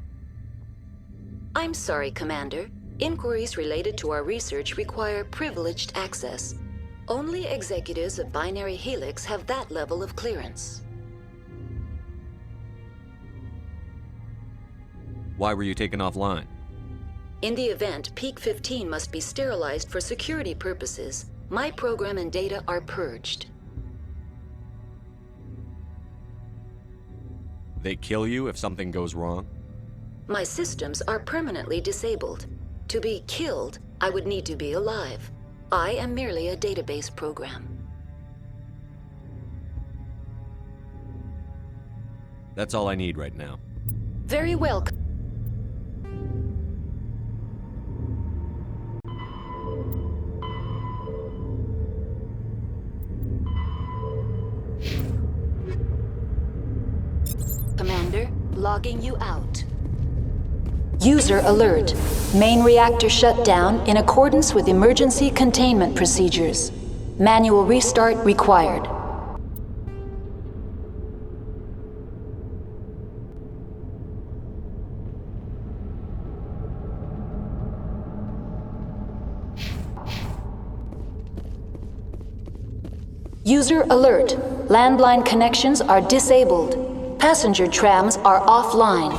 C: I'm sorry, Commander. Inquiries related to our research require privileged access. Only executives of Binary Helix have that level of clearance.
E: Why were you taken offline?
C: In the event, Peak 15 must be sterilized for security purposes. My program and data are purged.
E: They kill you if something goes wrong?
C: My systems are permanently disabled. To be killed, I would need to be alive. I am merely a database program.
E: That's all I need right now.
C: Very well. Commander, logging you out. User alert. Main reactor shut down in accordance with emergency containment procedures. Manual restart required. User alert. Landline connections are disabled. Passenger trams are offline.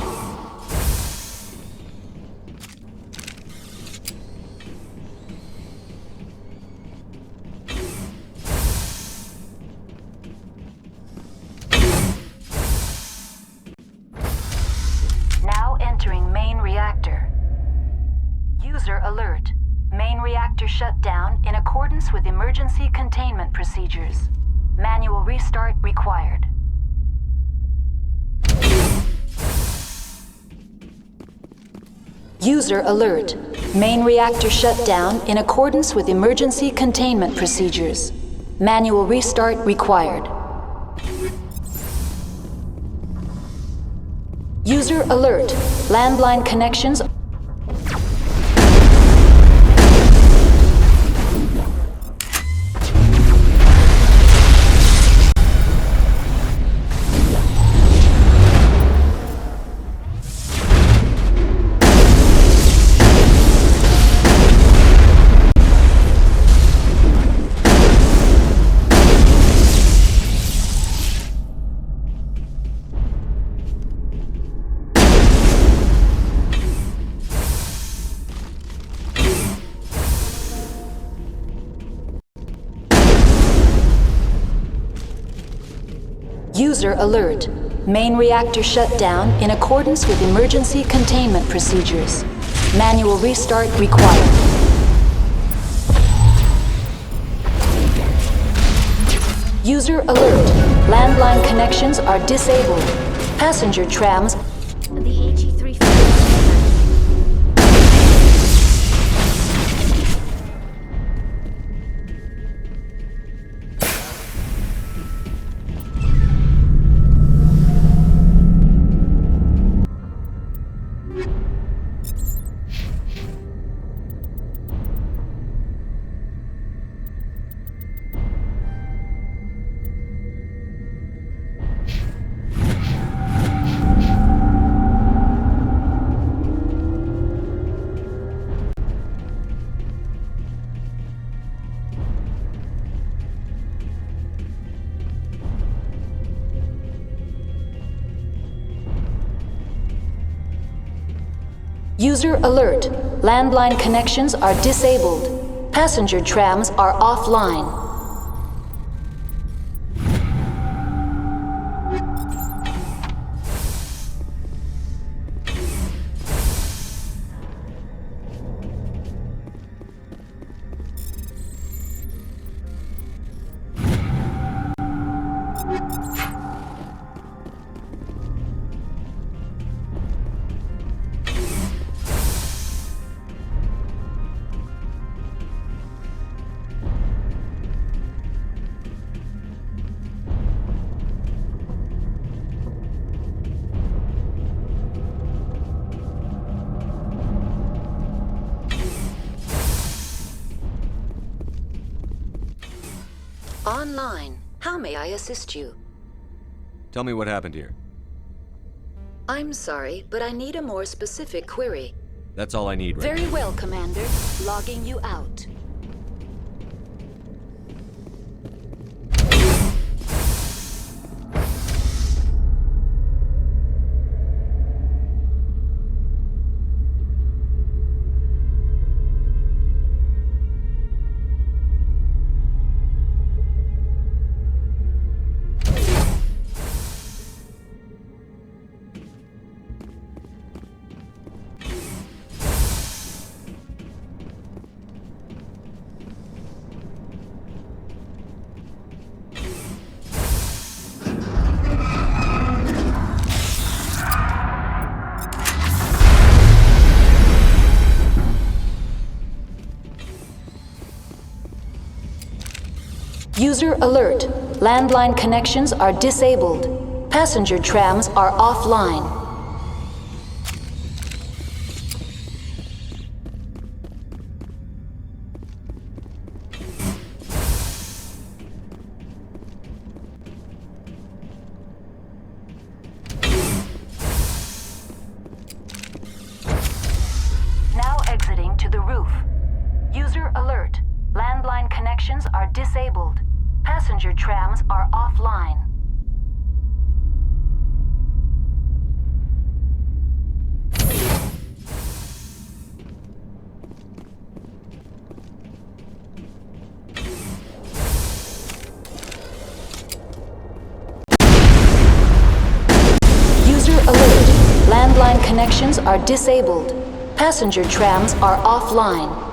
C: Now entering main reactor. User alert. Main reactor shut down in accordance with emergency containment procedures. Manual restart required. User alert. Main reactor shut down in accordance with emergency containment procedures. Manual restart required. User alert. Landline connections. User alert. Main reactor shut down in accordance with emergency containment procedures. Manual restart required. User alert. Landline connections are disabled. Passenger trams.
O: The HE3.
C: User alert. Landline connections are disabled. Passenger trams are offline. Online. How may I assist you?
E: Tell me what happened here.
C: I'm sorry, but I need a more specific query.
E: That's all I need right
C: Very
E: now.
C: well, Commander. Logging you out. User alert. Landline connections are disabled. Passenger trams are offline. Now exiting to the roof. User alert. Landline connections are disabled. Passenger trams are offline. User alert. Landline connections are disabled. Passenger trams are offline.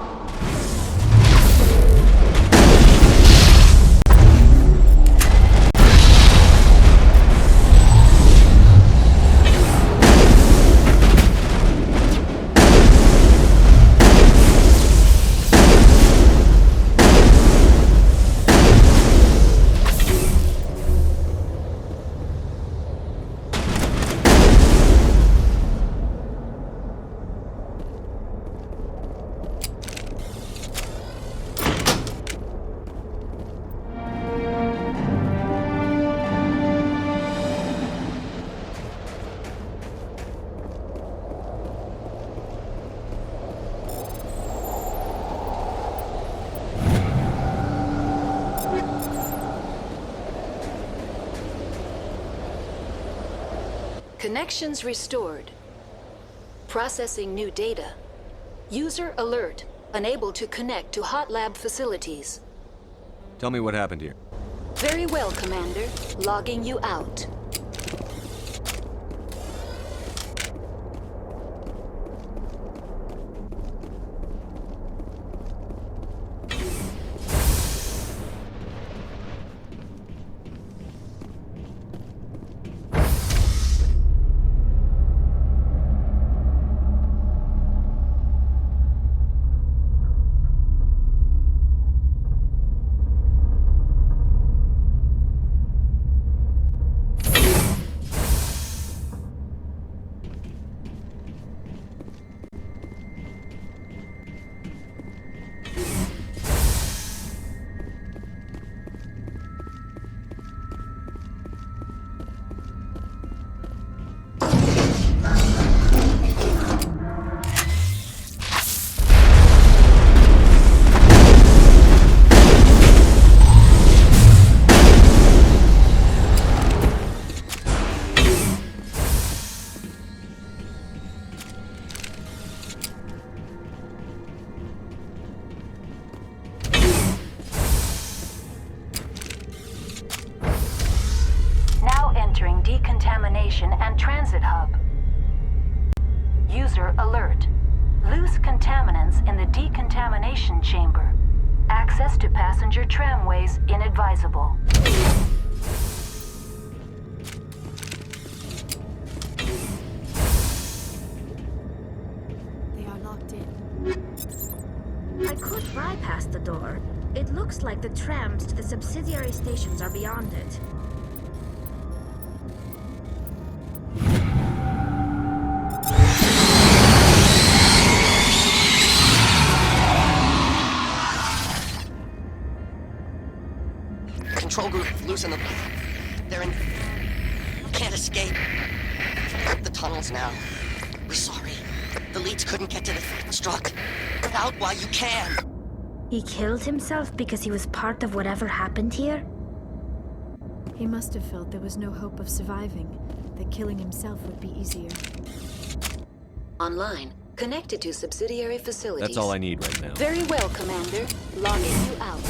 C: Connections restored. Processing new data. User alert. Unable to connect to hot lab facilities.
E: Tell me what happened here.
C: Very well, Commander. Logging you out. station and transit hub. User alert. Loose contaminants in the decontamination chamber. Access to passenger tramways inadvisable.
S: They are locked in.
O: I could bypass the door. It looks like the trams to the subsidiary stations are beyond it.
H: Control group, loosen them. They're in... Can't escape. The tunnels now. We're sorry. The leads couldn't get to the struck. Get out while you can.
O: He killed himself because he was part of whatever happened here?
S: He must have felt there was no hope of surviving, that killing himself would be easier.
C: Online. Connected to subsidiary facilities.
E: That's all I need right now.
C: Very well, Commander. Logging you out.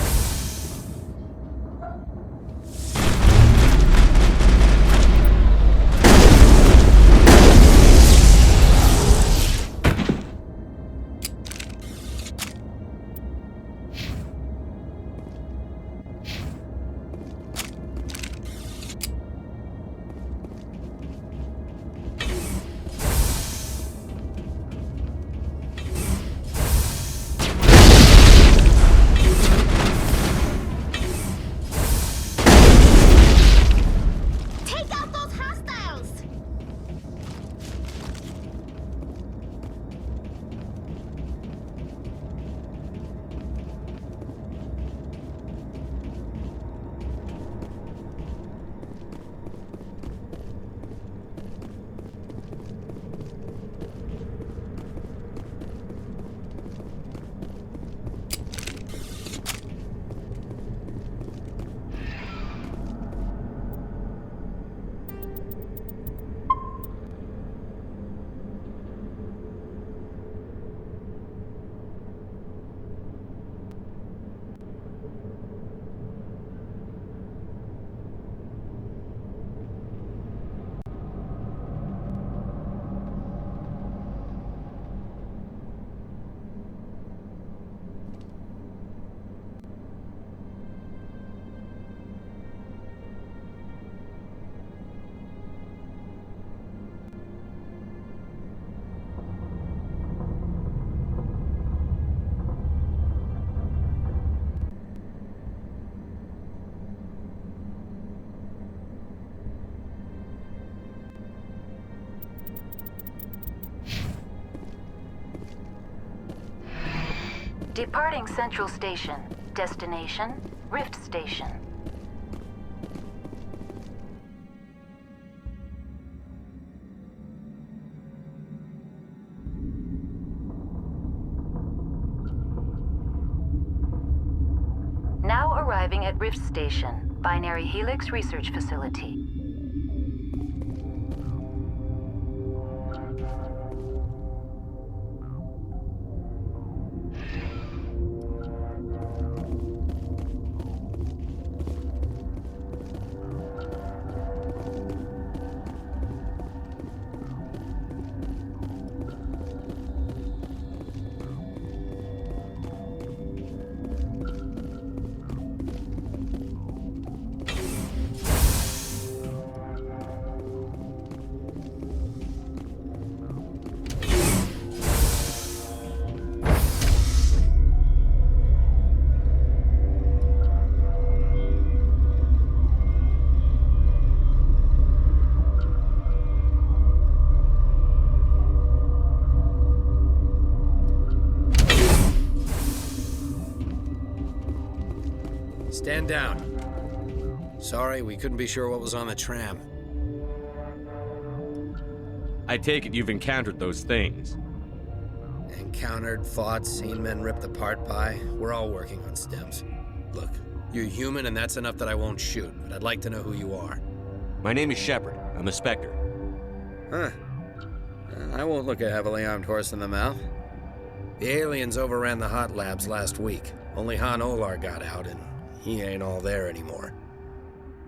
C: Departing Central Station. Destination, Rift Station. Now arriving at Rift Station, Binary Helix Research Facility.
J: Stand down. Sorry, we couldn't be sure what was on the tram.
E: I take it you've encountered those things.
J: Encountered, fought, seen men ripped apart by. We're all working on stems. Look, you're human and that's enough that I won't shoot, but I'd like to know who you are.
E: My name is Shepard. I'm a Spectre.
J: Huh. I won't look a heavily armed horse in the mouth. The aliens overran the hot labs last week. Only Han Olar got out, and he ain't all there anymore.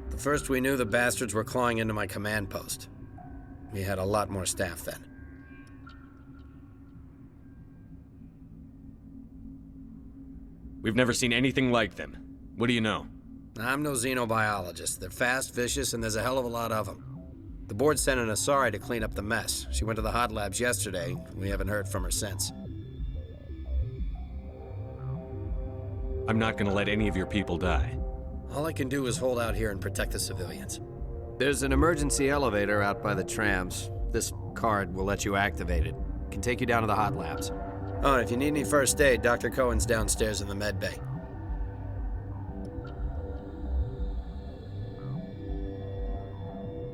J: The first we knew, the bastards were clawing into my command post. We had a lot more staff then.
E: We've never seen anything like them. What do you know?
J: I'm no xenobiologist. They're fast, vicious, and there's a hell of a lot of them. The board sent an Asari to clean up the mess. She went to the hot labs yesterday. We haven't heard from her since.
E: I'm not gonna let any of your people die.
J: All I can do is hold out here and protect the civilians. There's an emergency elevator out by the trams. This card will let you activate it. It can take you down to the hot labs. Oh, and if you need any first aid, Dr. Cohen's downstairs in the med bay.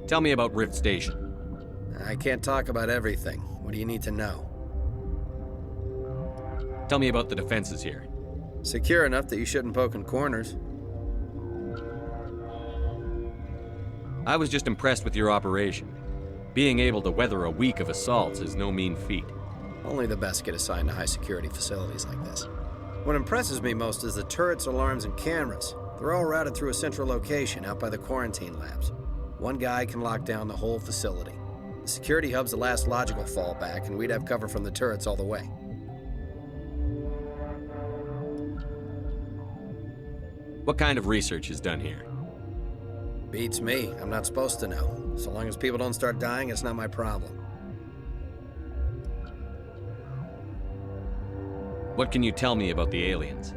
E: Tell me about Rift Station.
J: I can't talk about everything. What do you need to know?
E: Tell me about the defenses here.
J: Secure enough that you shouldn't poke in corners.
E: I was just impressed with your operation. Being able to weather a week of assaults is no mean feat.
J: Only the best get assigned to high-security facilities like this. What impresses me most is the turrets, alarms, and cameras. They're all routed through a central location out by the quarantine labs. One guy can lock down the whole facility. The security hub's the last logical fallback, and we'd have cover from the turrets all the way.
E: What kind of research is done here?
J: Beats me. I'm not supposed to know. So long as people don't start dying, it's not my problem.
E: What can you tell me about the aliens?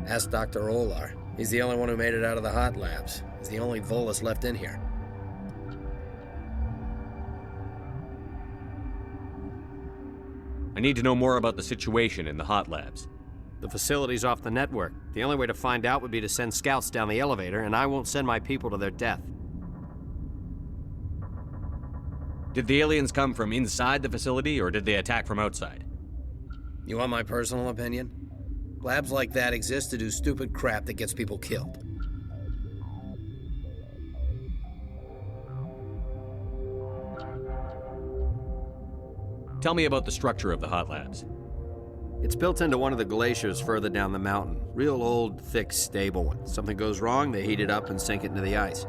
J: Ask Dr. Olar. He's the only one who made it out of the hot labs. He's the only Volus left in here.
E: I need to know more about the situation in the hot labs.
J: The facility's off the network. The only way to find out would be to send scouts down the elevator, and I won't send my people to their death.
E: Did the aliens come from inside the facility, or did they attack from outside?
J: You want my personal opinion? Labs like that exist to do stupid crap that gets people killed.
E: Tell me about the structure of the hot labs.
J: It's built into one of the glaciers further down the mountain. Real old, thick, stable one. Something goes wrong, they heat it up and sink it into the ice.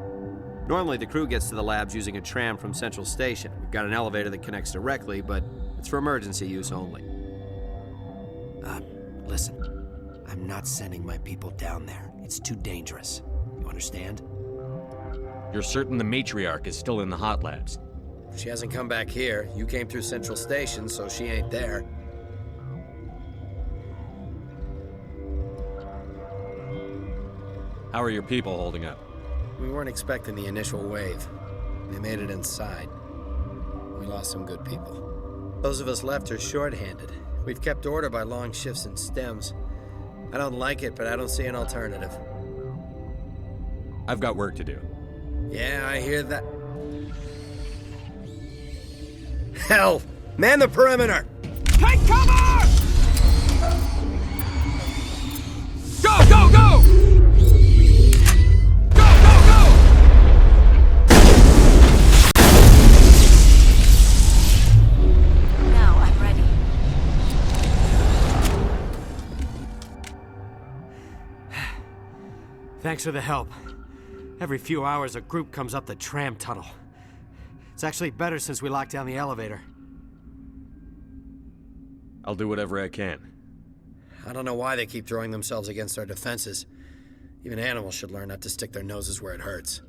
J: Normally, the crew gets to the labs using a tram from Central Station. We've got an elevator that connects directly, but it's for emergency use only. Listen. I'm not sending my people down there. It's too dangerous. You understand?
E: You're certain the matriarch is still in the hot labs?
J: She hasn't come back here. You came through Central Station, so she ain't there.
E: How are your people holding up?
J: We weren't expecting the initial wave. They made it inside. We lost some good people. Those of us left are short-handed. We've kept order by long shifts and stems. I don't like it, but I don't see an alternative.
E: I've got work to do.
J: Yeah, I hear that. Hell! Man the perimeter!
G: Take cover! Go, go, go! Go, go, go!
K: Now I'm ready.
J: Thanks for the help. Every few hours, a group comes up the tram tunnel. It's actually better since we locked down the elevator.
E: I'll do whatever I can.
J: I don't know why they keep throwing themselves against our defenses. Even animals should learn not to stick their noses where it hurts.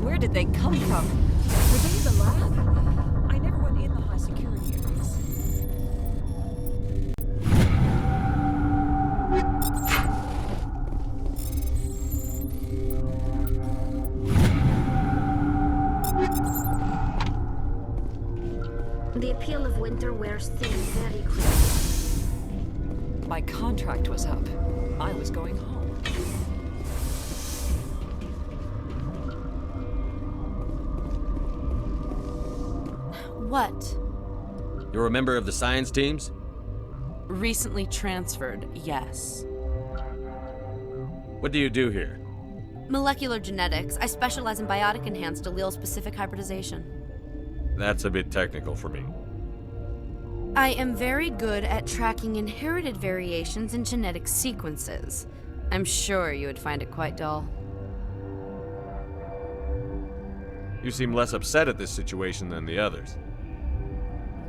I: Where did they come from? Were they in the lab? I never went in the high security areas.
O: The appeal of winter wears thin very quickly.
I: My contract was up. I was going home.
K: What?
E: You're a member of the science teams?
K: Recently transferred, yes.
E: What do you do here?
K: Molecular genetics. I specialize in biotic-enhanced allele-specific hybridization.
E: That's a bit technical for me.
K: I am very good at tracking inherited variations in genetic sequences. I'm sure you would find it quite dull.
E: You seem less upset at this situation than the others.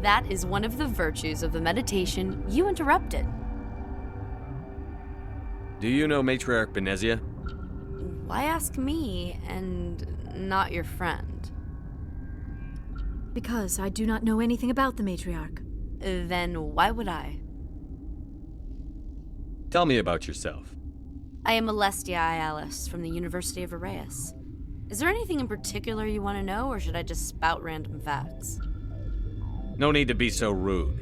K: That is one of the virtues of the meditation you interrupted.
E: Do you know Matriarch Benezia?
K: Why ask me and not your friend?
S: Because I do not know anything about the matriarch.
K: Then why would I?
E: Tell me about yourself.
K: I am Alestia Ialis from the University of Arraeus. Is there anything in particular you want to know, or should I just spout random facts?
E: No need to be so rude.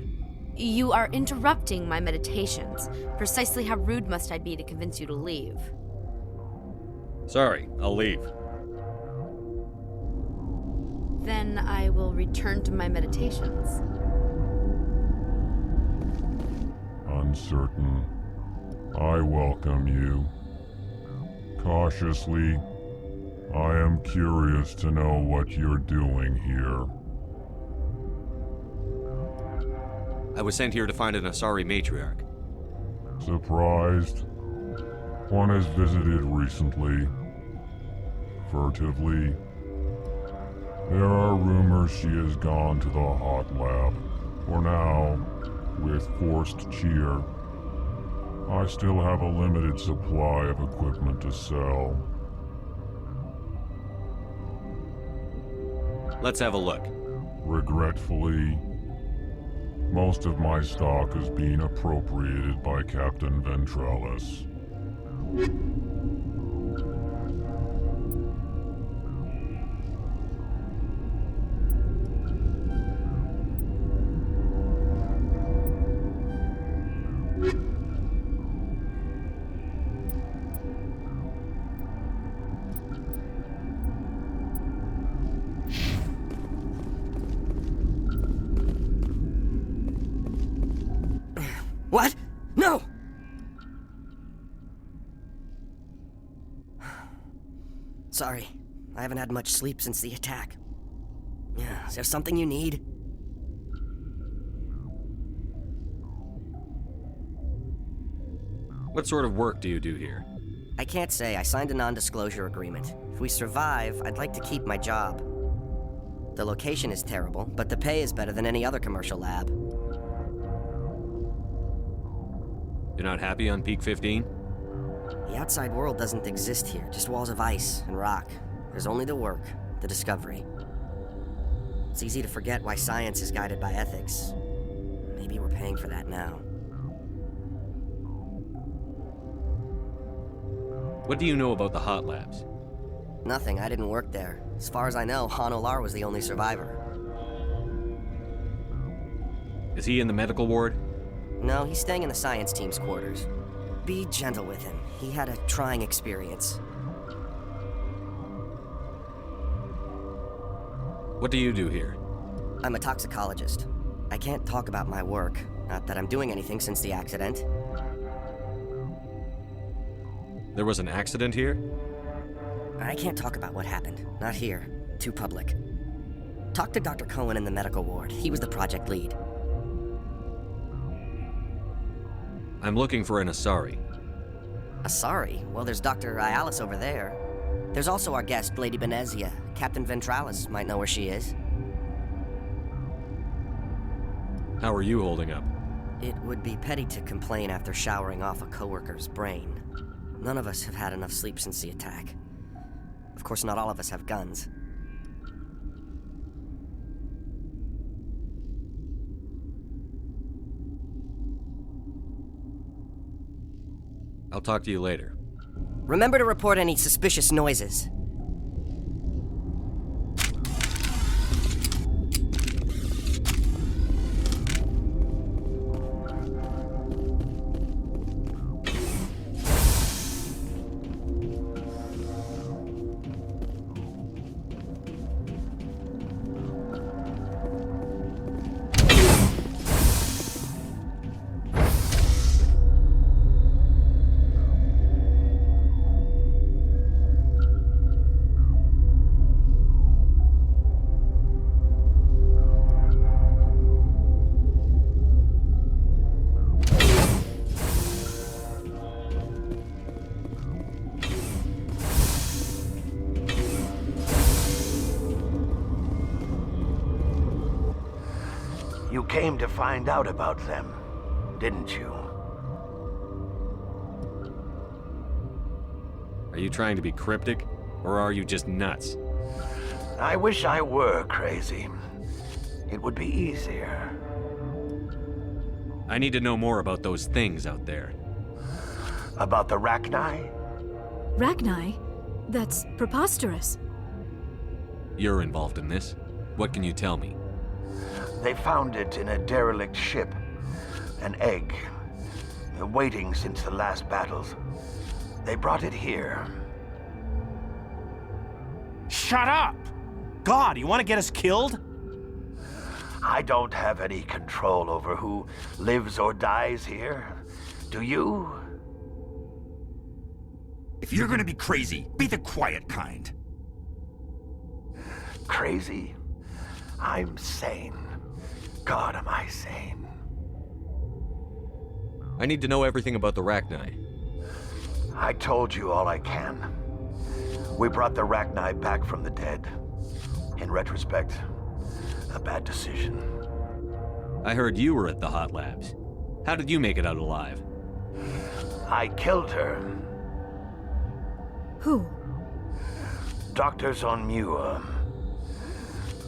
K: You are interrupting my meditations. Precisely how rude must I be to convince you to leave?
E: Sorry, I'll leave.
K: Then I will return to my meditations.
M: Uncertain. I welcome you. Cautiously, I am curious to know what you're doing here.
E: I was sent here to find an Asari matriarch.
M: Surprised? One has visited recently. Furtively. There are rumors she has gone to the hot lab. For now, with forced cheer, I still have a limited supply of equipment to sell.
E: Let's have a look.
M: Regretfully, most of my stock is being appropriated by Captain Ventralis.
H: What? No! Sorry, I haven't had much sleep since the attack. Is there something you need?
E: What sort of work do you do here?
H: I can't say. I signed a non-disclosure agreement. If we survive, I'd like to keep my job. The location is terrible, but the pay is better than any other commercial lab.
E: You're not happy on Peak 15?
H: The outside world doesn't exist here, just walls of ice and rock. There's only the work, the discovery. It's easy to forget why science is guided by ethics. Maybe we're paying for that now.
E: What do you know about the hot labs?
H: Nothing, I didn't work there. As far as I know, Han Olar was the only survivor.
E: Is he in the medical ward?
H: No, he's staying in the science team's quarters. Be gentle with him. He had a trying experience.
E: What do you do here?
H: I'm a toxicologist. I can't talk about my work. Not that I'm doing anything since the accident.
E: There was an accident here?
H: I can't talk about what happened. Not here. Too public. Talk to Dr. Cohen in the medical ward. He was the project lead.
E: I'm looking for an Asari.
H: Asari? Well, there's Dr. Ialis over there. There's also our guest, Lady Benezia. Captain Ventralis might know where she is.
E: How are you holding up?
H: It would be petty to complain after showering off a coworker's brain. None of us have had enough sleep since the attack. Of course, not all of us have guns.
E: I'll talk to you later.
H: Remember to report any suspicious noises.
N: You came to find out about them, didn't you?
E: Are you trying to be cryptic, or are you just nuts?
N: I wish I were crazy. It would be easier.
E: I need to know more about those things out there.
N: About the Rachni?
S: Rachni? That's preposterous.
N: You're involved in this. What can you tell me? They found it in a derelict ship. An egg. Waiting since the last battles. They brought it here.
R: Shut up! God, you want to get us killed?
N: I don't have any control over who lives or dies here. Do you?
T: If you're gonna be crazy, be the quiet kind.
N: Crazy? I'm sane. God, am I sane.
E: I need to know everything about the Rachni.
N: I told you all I can. We brought the Rachni back from the dead. In retrospect, a bad decision.
E: I heard you were at the Hot Labs. How did you make it out alive?
N: I killed her.
S: Who?
N: Doctors on Muir.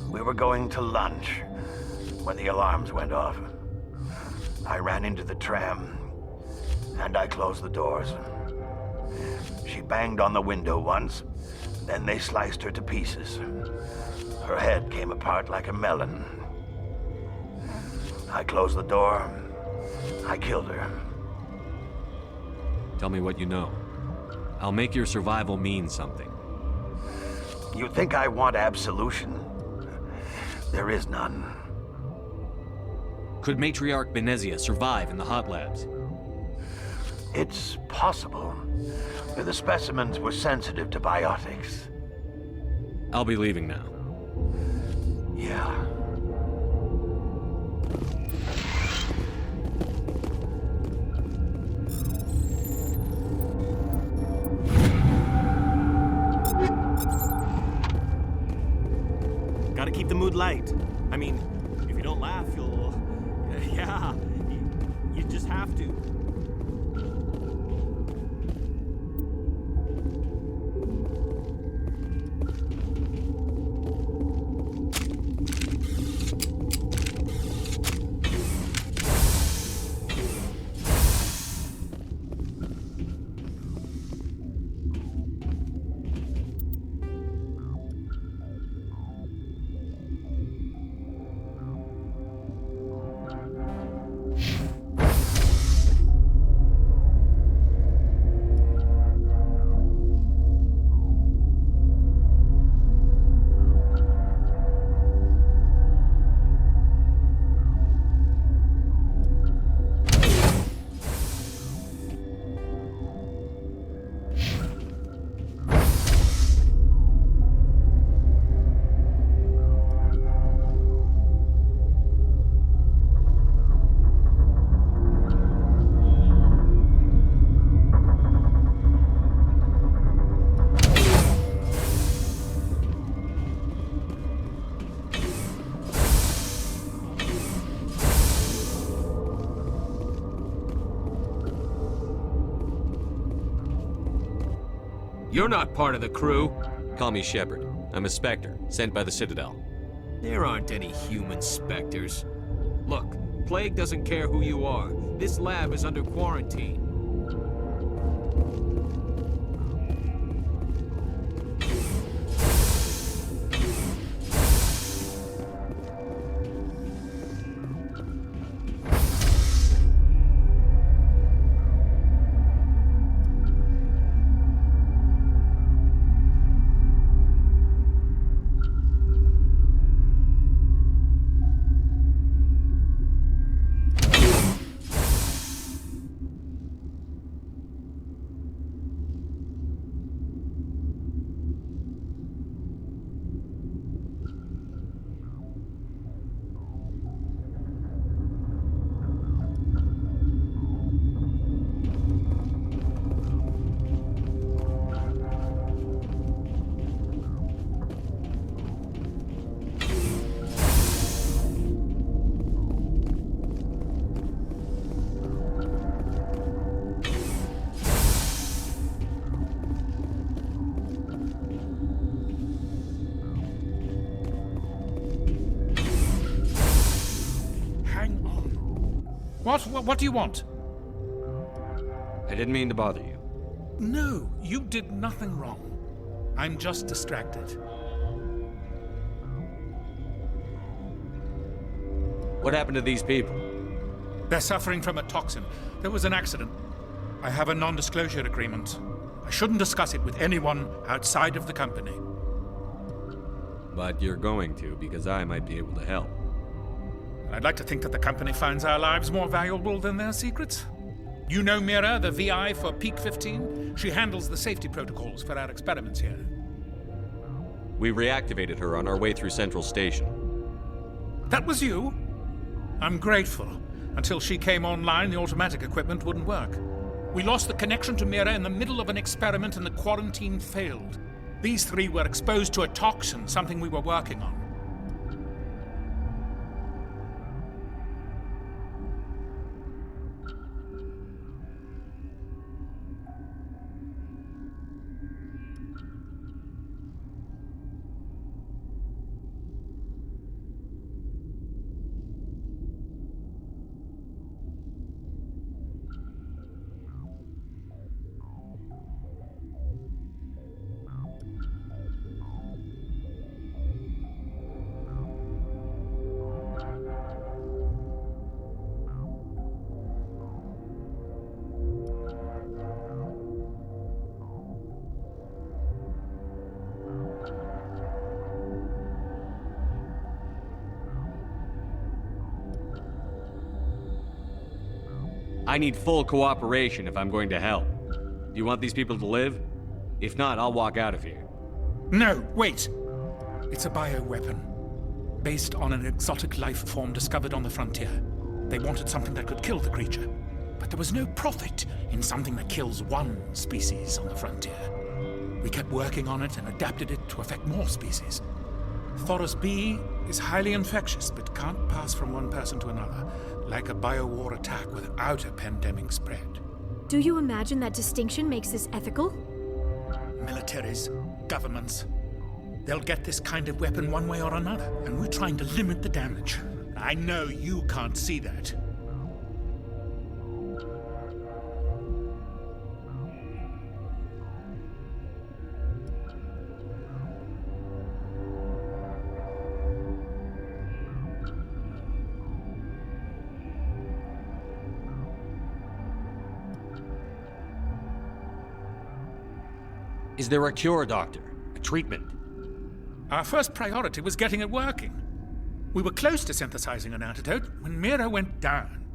N: We were going to lunch when the alarms went off. I ran into the tram, and I closed the doors. She banged on the window once, then they sliced her to pieces. Her head came apart like a melon. I closed the door. I killed her.
E: Tell me what you know. I'll make your survival mean something.
N: You think I want absolution? There is none.
E: Could Matriarch Benezia survive in the Hot Labs?
N: It's possible. The specimens were sensitive to biotics.
E: I'll be leaving now.
N: Yeah.
R: Gotta keep the mood light. I mean, if you don't laugh, you'll... yeah, you just have to.
E: You're not part of the crew. Call me Shepard. I'm a Spectre, sent by the Citadel.
W: There aren't any human Spectres. Look, Plague doesn't care who you are. This lab is under quarantine.
L: What do you want?
E: I didn't mean to bother you.
L: No, you did nothing wrong. I'm just distracted.
E: What happened to these people?
L: They're suffering from a toxin. There was an accident. I have a non-disclosure agreement. I shouldn't discuss it with anyone outside of the company.
E: But you're going to, because I might be able to help.
L: I'd like to think that the company finds our lives more valuable than their secrets. You know Mira, the VI for Peak 15? She handles the safety protocols for our experiments here.
E: We reactivated her on our way through Central Station.
L: That was you? I'm grateful. Until she came online, the automatic equipment wouldn't work. We lost the connection to Mira in the middle of an experiment and the quarantine failed. These three were exposed to a toxin, something we were working on.
E: I need full cooperation if I'm going to help. Do you want these people to live? If not, I'll walk out of here.
L: No, wait! It's a bioweapon, based on an exotic life form discovered on the frontier. They wanted something that could kill the creature, but there was no profit in something that kills one species on the frontier. We kept working on it and adapted it to affect more species. Thoros B is highly infectious, but can't pass from one person to another, like a biowar attack without a pandemic spread.
S: Do you imagine that distinction makes this ethical?
L: Militaries, governments, they'll get this kind of weapon one way or another, and we're trying to limit the damage. I know you can't see that.
E: Is there a cure, Doctor? A treatment?
L: Our first priority was getting it working. We were close to synthesizing an antidote when Mira went down.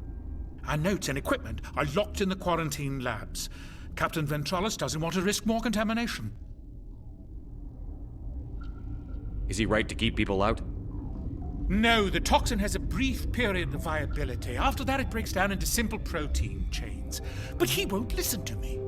L: Our notes and equipment are locked in the quarantine labs. Captain Ventralis doesn't want to risk more contamination.
E: Is he right to keep people out?
L: No, the toxin has a brief period of viability. After that, it breaks down into simple protein chains. But he won't listen to me.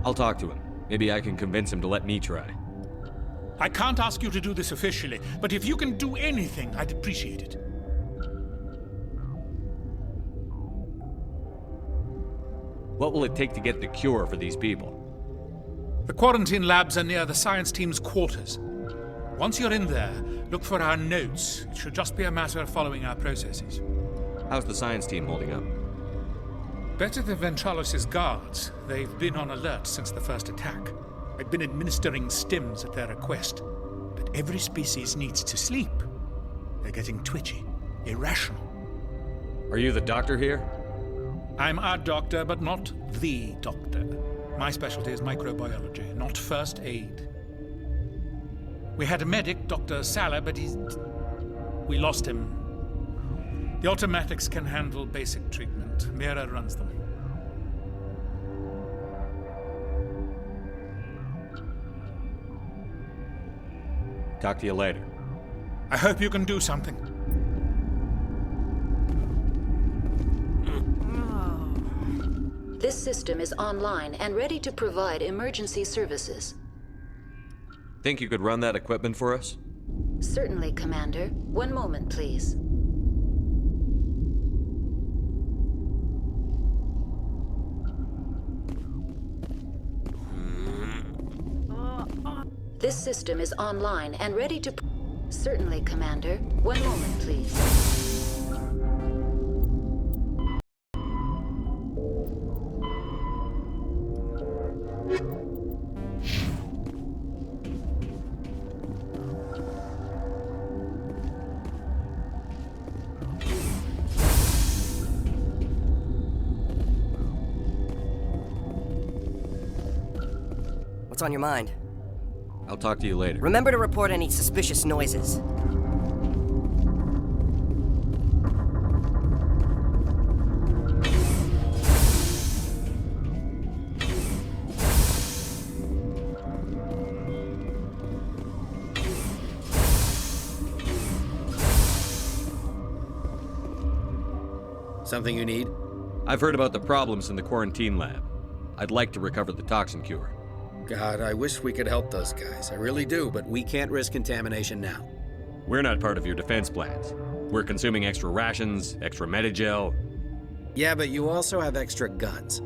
E: I'll talk to him. Maybe I can convince him to let me try.
L: I can't ask you to do this officially, but if you can do anything, I'd appreciate it.
E: What will it take to get the cure for these people?
L: The quarantine labs are near the science team's quarters. Once you're in there, look for our notes. It should just be a matter of following our processes.
E: How's the science team holding up?
L: Better than Ventralis' guards. They've been on alert since the first attack. I've been administering stims at their request. But every species needs to sleep. They're getting twitchy, irrational.
E: Are you the doctor here?
L: I'm our doctor, but not the doctor. My specialty is microbiology, not first aid. We had a medic, Dr. Salah, but we lost him. The automatics can handle basic treatment. Mira runs them.
E: Talk to you later.
L: I hope you can do something.
C: This system is online and ready to provide emergency services.
E: Think you could run that equipment for us?
C: Certainly, Commander. One moment, please. This system is online and ready to... Certainly, Commander. One moment, please.
H: What's on your mind?
E: I'll talk to you later.
H: Remember to report any suspicious noises.
J: Something you need?
E: I've heard about the problems in the quarantine lab. I'd like to recover the toxin cure.
J: God, I wish we could help those guys. I really do, but we can't risk contamination now.
E: We're not part of your defense plans. We're consuming extra rations, extra Medigel.
J: Yeah, but you also have extra guns.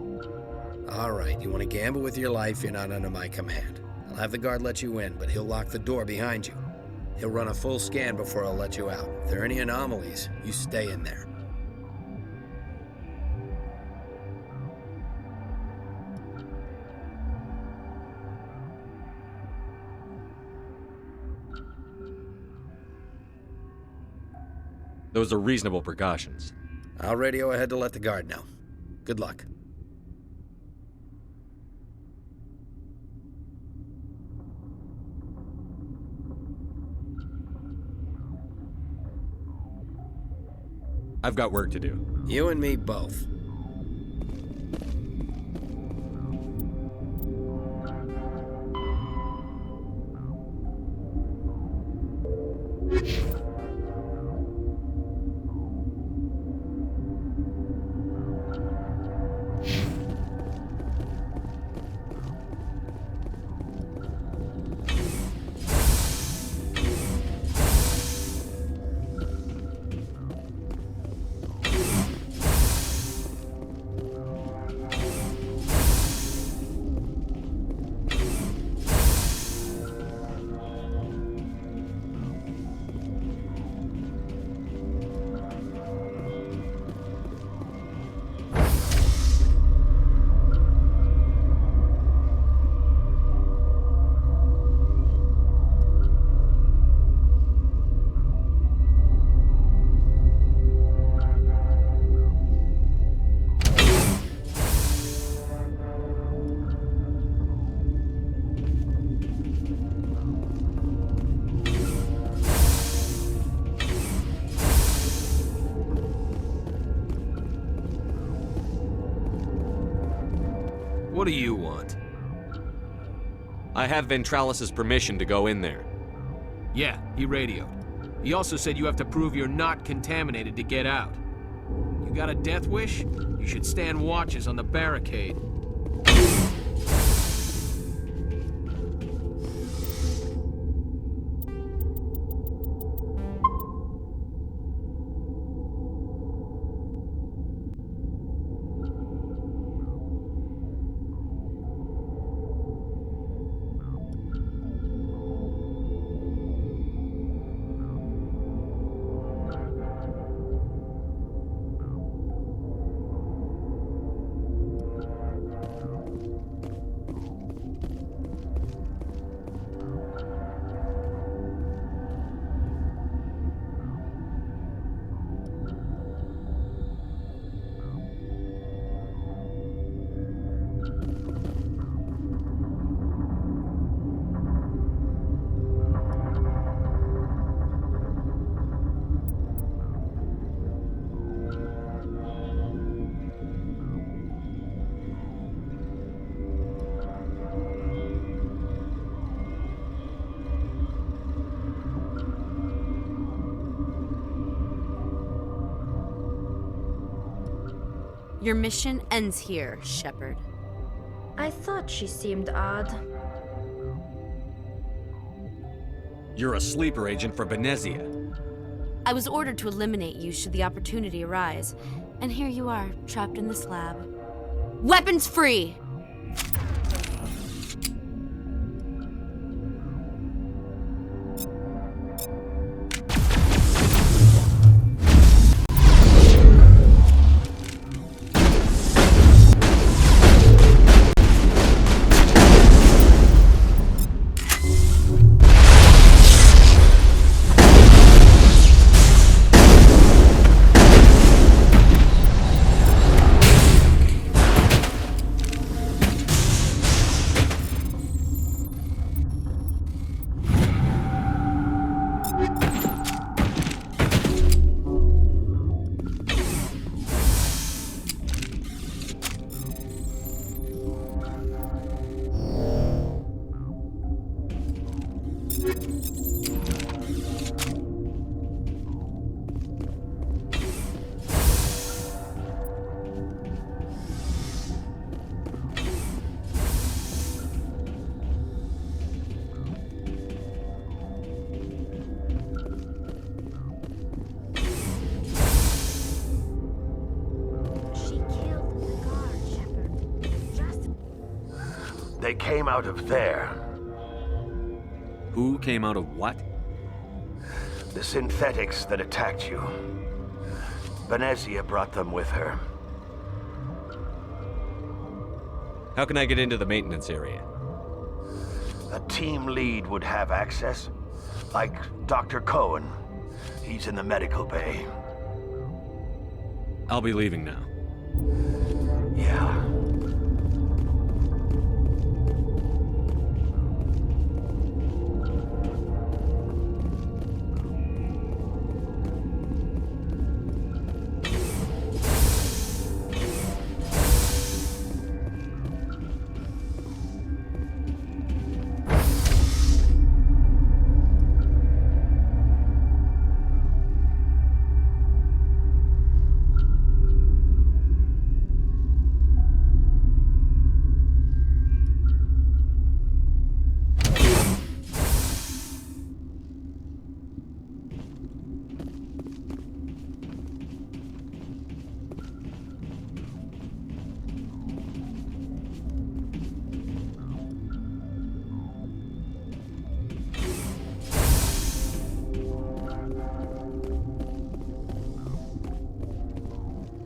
J: All right, you want to gamble with your life, you're not under my command. I'll have the guard let you in, but he'll lock the door behind you. He'll run a full scan before I'll let you out. If there are any anomalies, you stay in there.
E: Those are reasonable precautions.
J: I'll radio ahead to let the guard know. Good luck.
E: I've got work to do.
J: You and me both.
W: What do you want?
E: I have Ventralis' permission to go in there.
W: Yeah, he radioed. He also said you have to prove you're not contaminated to get out. You got a death wish? You should stand watches on the barricade.
K: Your mission ends here, Shepard.
O: I thought she seemed odd.
E: You're a sleeper agent for Benezia.
K: I was ordered to eliminate you should the opportunity arise. And here you are, trapped in this lab. Weapons free!
N: They came out of there.
E: Who came out of what?
N: The synthetics that attacked you. Venezia brought them with her.
E: How can I get into the maintenance area?
N: A team lead would have access. Like Dr. Cohen. He's in the medical bay.
E: I'll be leaving now.
N: Yeah.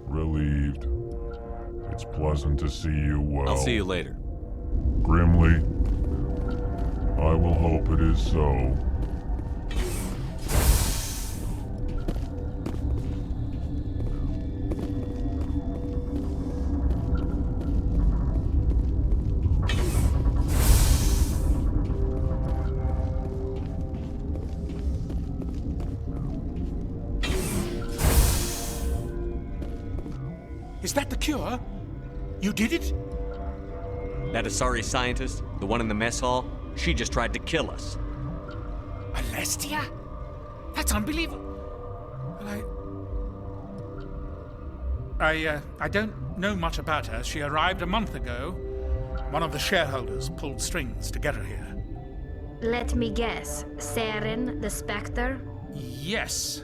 M: Relieved. It's pleasant to see you well.
E: I'll see you later.
M: Grimly, I will hope it is so.
L: Is that the cure? You did it?
E: That Asari scientist, the one in the mess hall, she just tried to kill us.
L: Alestia? That's unbelievable. I don't know much about her. She arrived a month ago. One of the shareholders pulled strings to get her here.
O: Let me guess. Saren, the Spectre?
L: Yes.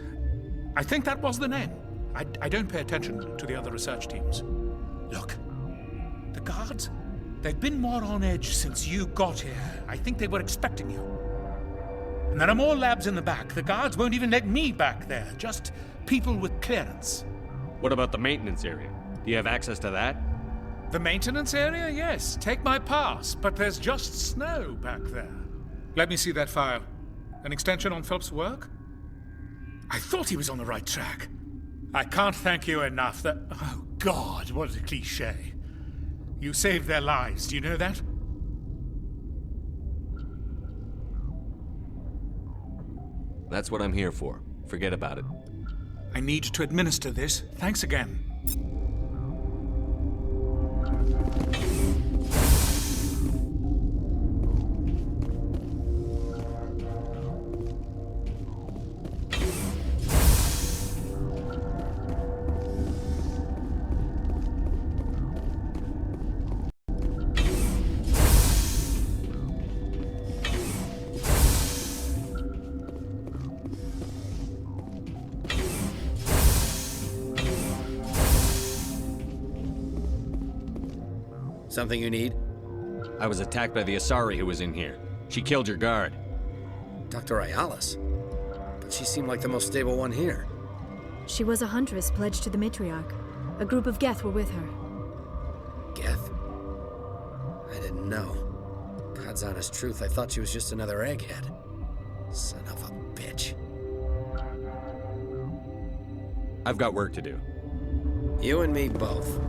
L: I think that was the name. I don't pay attention to the other research teams. Look, the guards, they've been more on edge since you got here. I think they were expecting you. And there are more labs in the back. The guards won't even let me back there, just people with clearance.
E: What about the maintenance area? Do you have access to that?
L: The maintenance area? Yes, take my pass, but there's just snow back there. Let me see that file. An extension on Phelps' work? I thought he was on the right track. I can't thank you enough that... Oh, God, what a cliché. You saved their lives, do you know that?
E: That's what I'm here for. Forget about it.
L: I need to administer this. Thanks again.
J: Something you need?
E: I was attacked by the Asari who was in here. She killed your guard.
J: Dr. Ayalis? But she seemed like the most stable one here.
S: She was a huntress pledged to the matriarch. A group of Geth were with her.
J: Geth? I didn't know. God's honest truth, I thought she was just another egghead. Son of a bitch.
E: I've got work to do.
J: You and me both.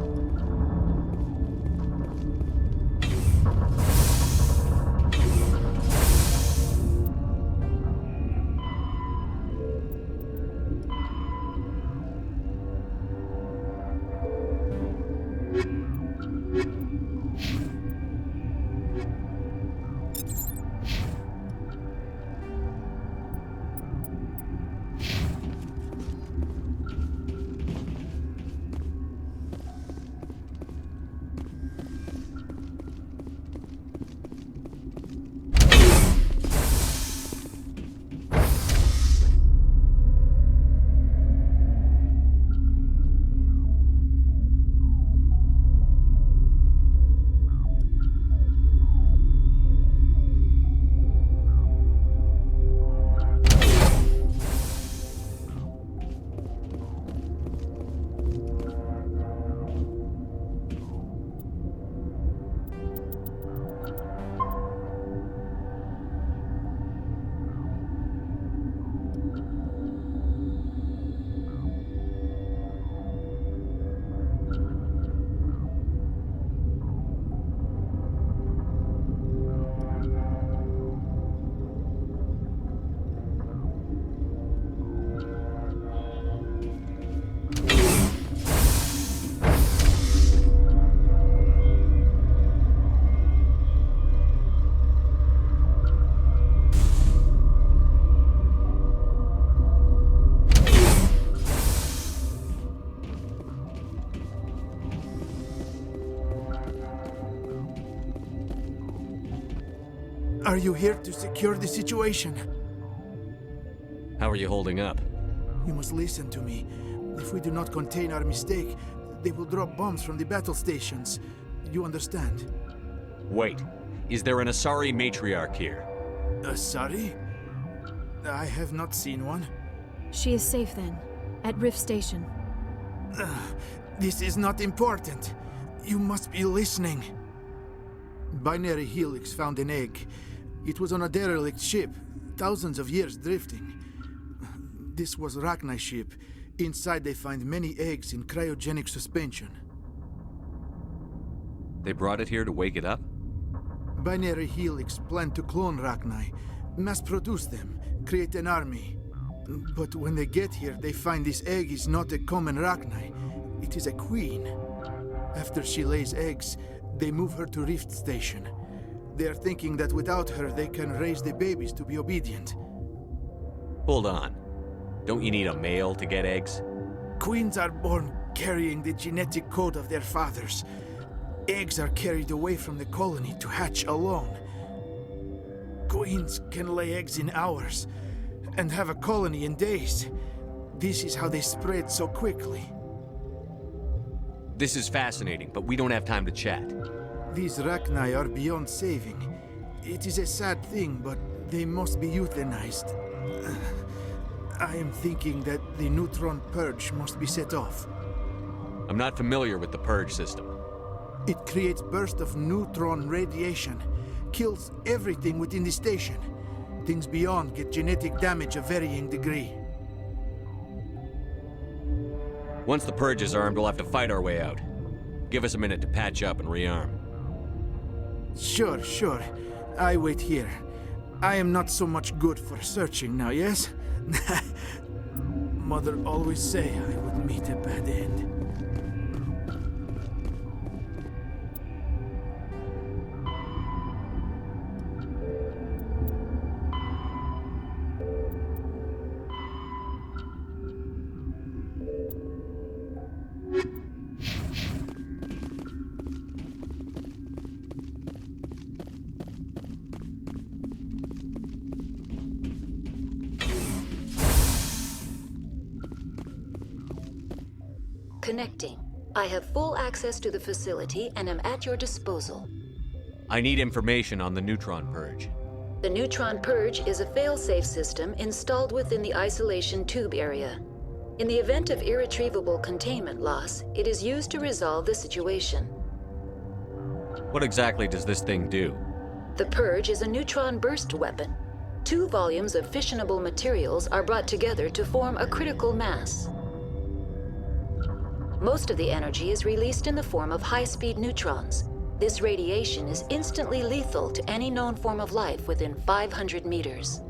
P: Are you here to secure the situation?
E: How are you holding up?
P: You must listen to me. If we do not contain our mistake, they will drop bombs from the battle stations. You understand?
E: Wait. Is there an Asari matriarch here?
P: Asari? I have not seen one.
S: She is safe then, at Rift Station.
P: This is not important. You must be listening. Binary Helix found an egg. It was on a derelict ship, thousands of years drifting. This was Rachni's ship. Inside they find many eggs in cryogenic suspension.
E: They brought it here to wake it up?
P: Binary Helix planned to clone Rachni, mass-produce them, create an army. But when they get here, they find this egg is not a common Rachni. It is a queen. After she lays eggs, they move her to Rift Station. They are thinking that without her, they can raise the babies to be obedient.
E: Hold on. Don't you need a male to get eggs?
P: Queens are born carrying the genetic code of their fathers. Eggs are carried away from the colony to hatch alone. Queens can lay eggs in hours and have a colony in days. This is how they spread so quickly.
E: This is fascinating, but we don't have time to chat.
P: These Rachni are beyond saving. It is a sad thing, but they must be euthanized. I am thinking that the neutron purge must be set off.
E: I'm not familiar with the purge system.
P: It creates bursts of neutron radiation, kills everything within the station. Things beyond get genetic damage of varying degree.
E: Once the purge is armed, we'll have to fight our way out. Give us a minute to patch up and rearm.
P: Sure. I wait here. I am not so much good for searching now, yes? Mother always say I would meet a bad end.
C: Connecting. I have full access to the facility and am at your disposal.
E: I need information on the neutron purge.
C: The neutron purge is a fail-safe system installed within the isolation tube area. In the event of irretrievable containment loss, it is used to resolve the situation.
E: What exactly does this thing do?
C: The purge is a neutron burst weapon. 2 volumes of fissionable materials are brought together to form a critical mass. Most of the energy is released in the form of high-speed neutrons. This radiation is instantly lethal to any known form of life within 500 meters.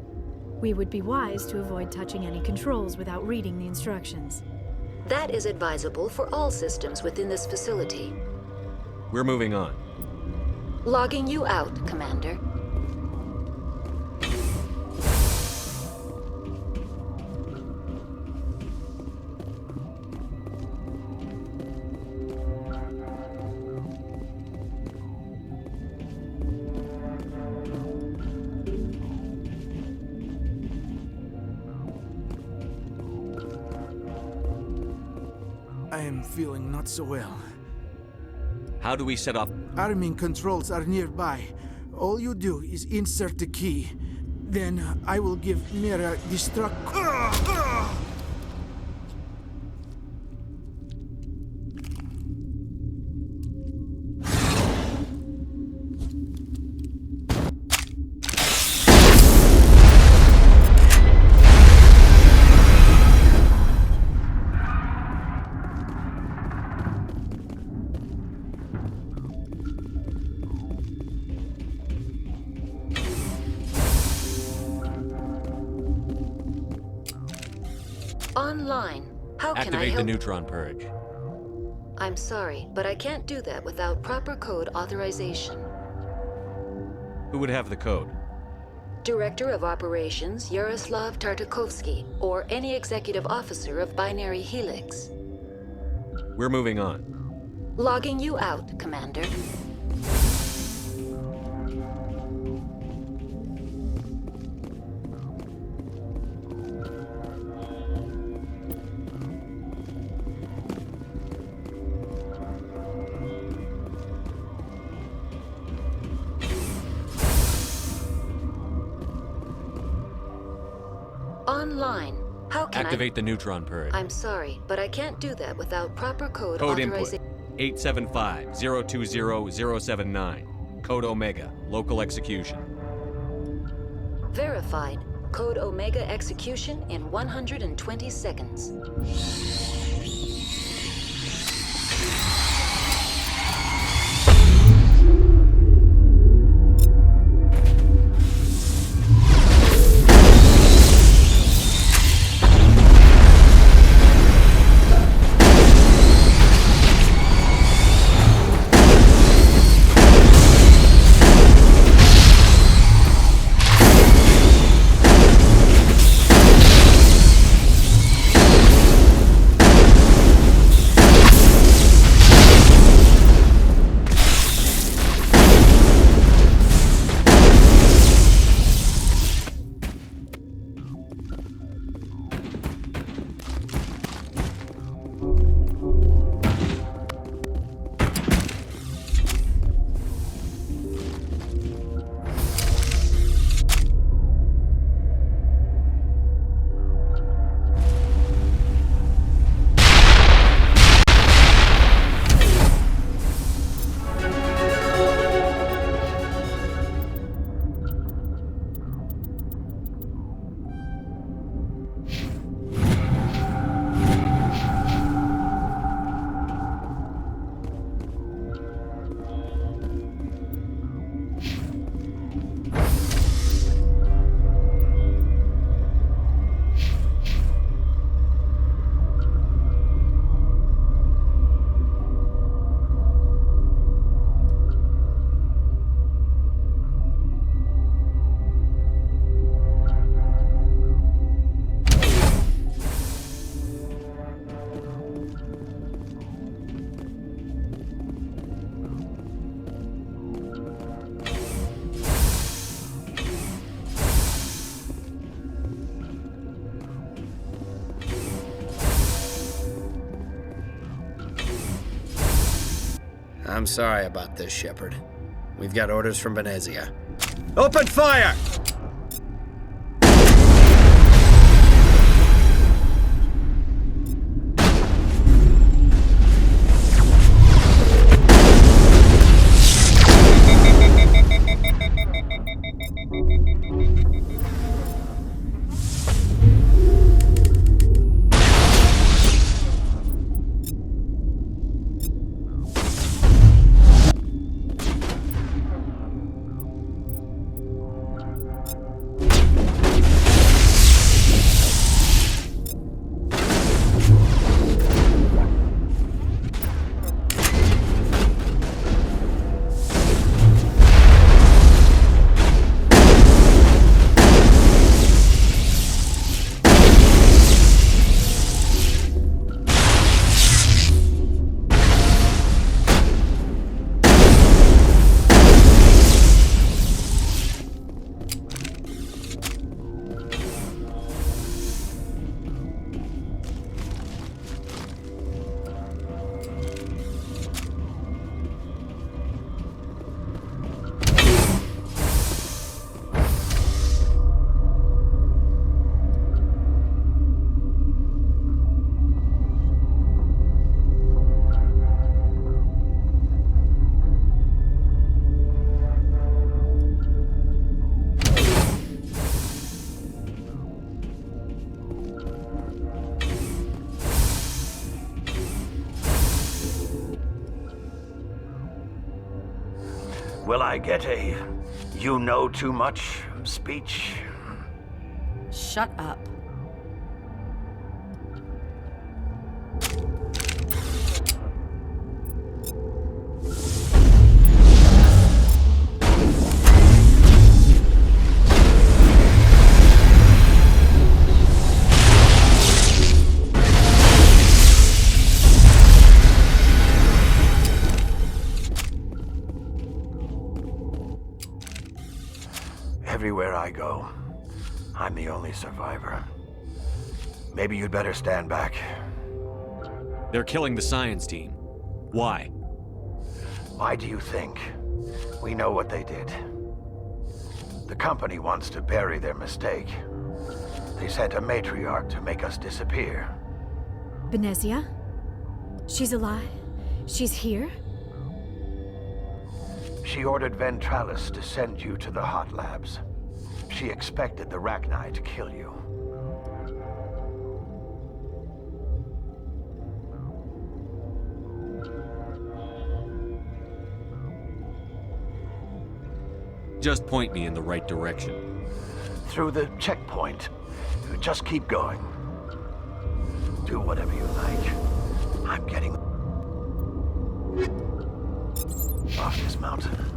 S: We would be wise to avoid touching any controls without reading the instructions.
C: That is advisable for all systems within this facility.
E: We're moving on.
C: Logging you out, Commander.
P: I am feeling not so well.
E: How do we set off?
P: Arming controls are nearby. All you do is insert the key. Then I will give Mira destruct.
C: Online. How can I
E: Activate
C: help?
E: the neutron purge.
C: I'm sorry, but I can't do that without proper code authorization.
E: Who would have the code?
C: Director of Operations Yaroslav Tartakovsky, or any executive officer of Binary Helix.
E: We're moving on.
C: Logging you out, Commander. online. How can
E: Activate the neutron purge.
C: I'm sorry, but I can't do that without proper code
E: Input.
C: authorization.
E: 875-020-079. Code Omega. Local execution.
C: Verified. Code Omega execution in 120 seconds.
J: I'm sorry about this, Shepard. We've got orders from Venezia. Open fire!
N: Will I get a "you know too much" speech?
K: Shut up.
N: Everywhere I go, I'm the only survivor. Maybe you'd better stand back.
E: They're killing the science team. Why?
N: Why do you think? We know what they did. The company wants to bury their mistake. They sent a matriarch to make us disappear.
S: Benezia? She's alive? She's here?
N: She ordered Ventralis to send you to the hot labs. She expected the Rachni to kill you.
E: Just point me in the right direction.
N: Through the checkpoint. Just keep going. Do whatever you like. I'm getting off this mountain.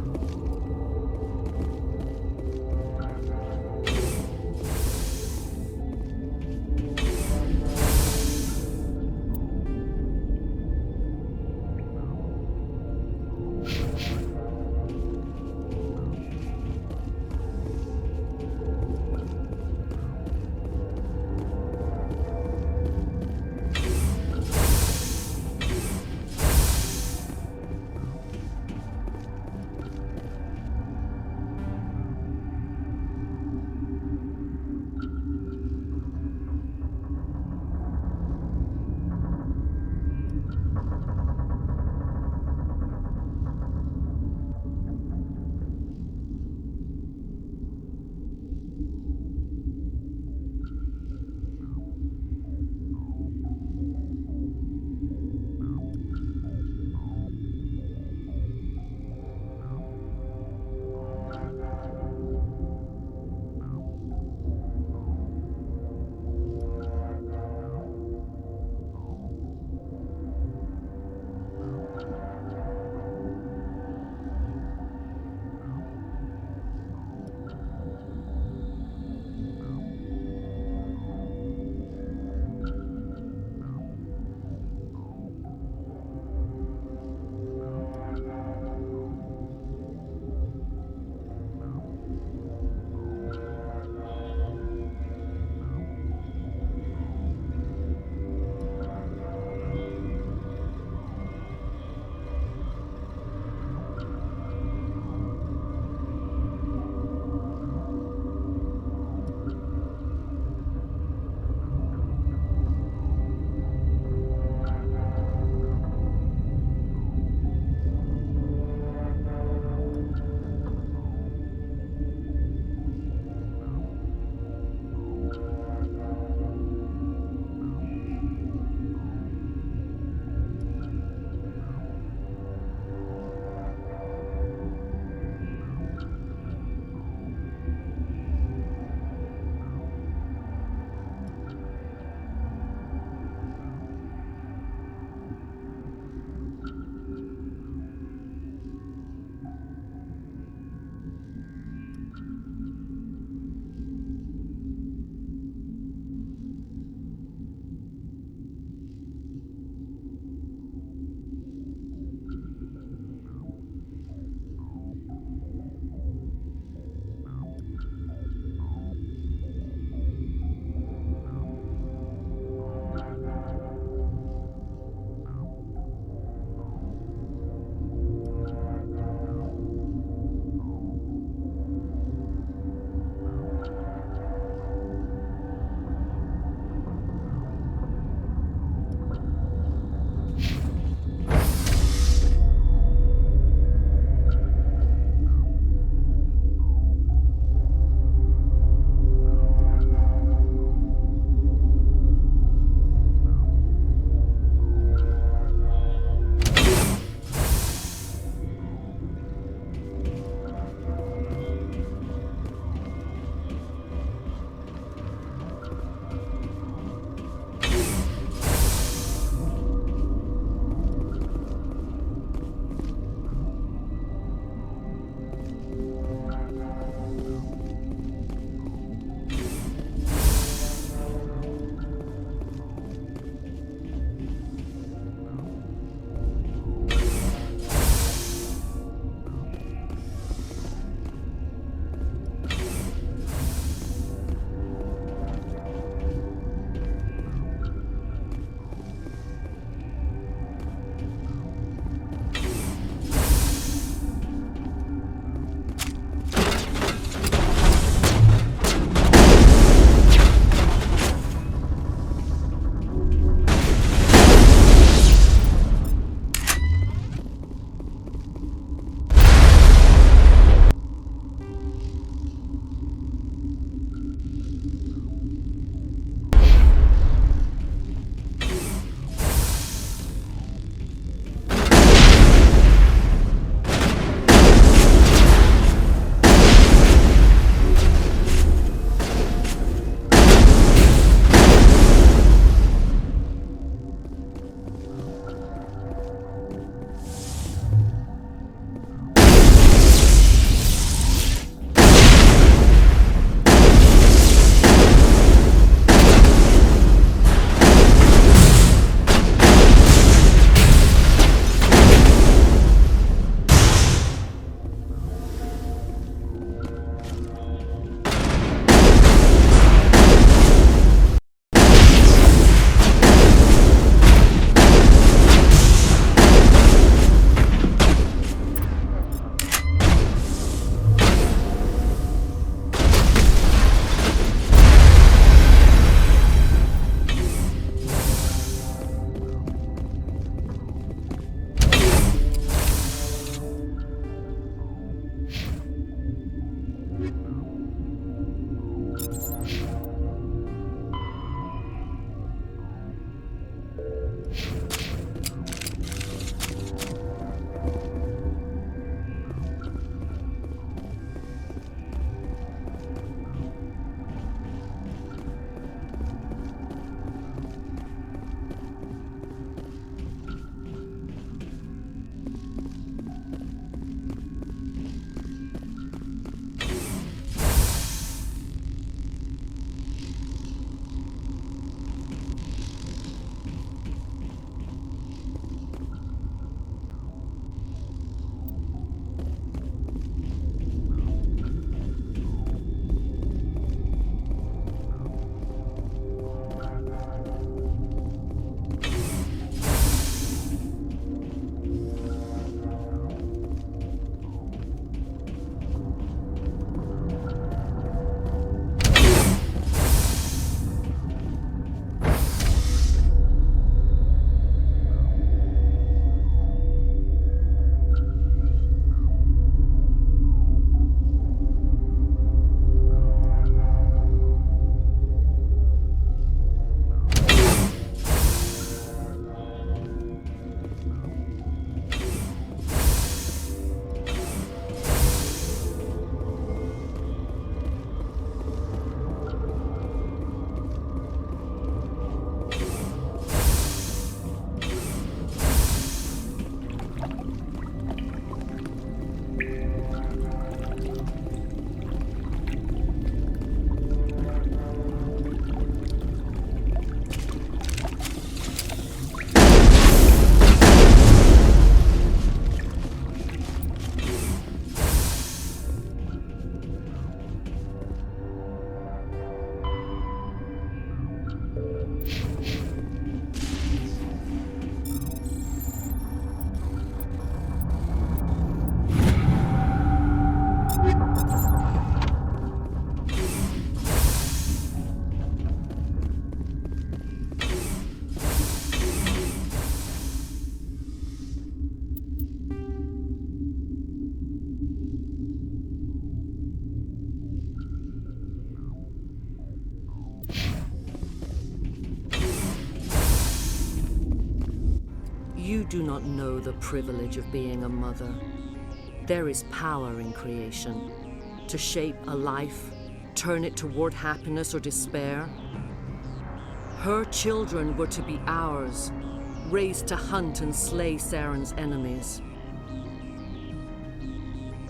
F: do not know the privilege of being a mother. There is power in creation. To shape a life, turn it toward happiness or despair. Her children were to be ours, raised to hunt and slay Saren's enemies.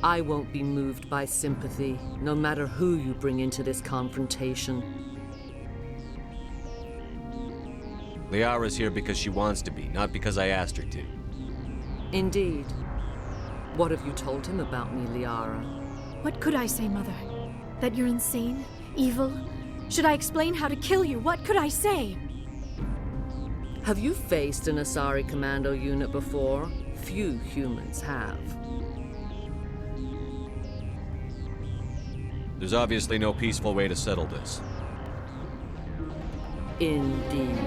F: I won't be moved by sympathy, no matter who you bring into this confrontation.
E: Liara's here because she wants to be, not because I asked her to.
F: Indeed. What have you told him about me, Liara?
S: What could I say, Mother? That you're insane? Evil? Should I explain how to kill you? What could I say?
F: Have you faced an Asari commando unit before? Few humans have.
E: There's obviously no peaceful way to settle this.
F: Indeed.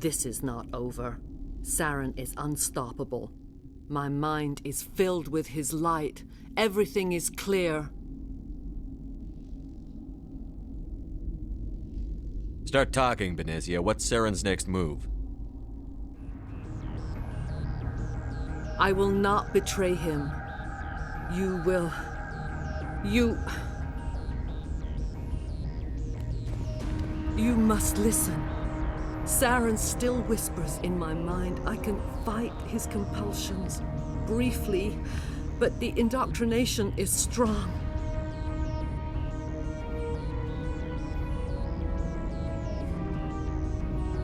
F: This is not over. Saren is unstoppable. My mind is filled with his light. Everything is clear.
E: Start talking, Benezia. What's Saren's next move?
F: I will not betray him. You will... You must listen. Saren still whispers in my mind. I can fight his compulsions, briefly, but the indoctrination is strong.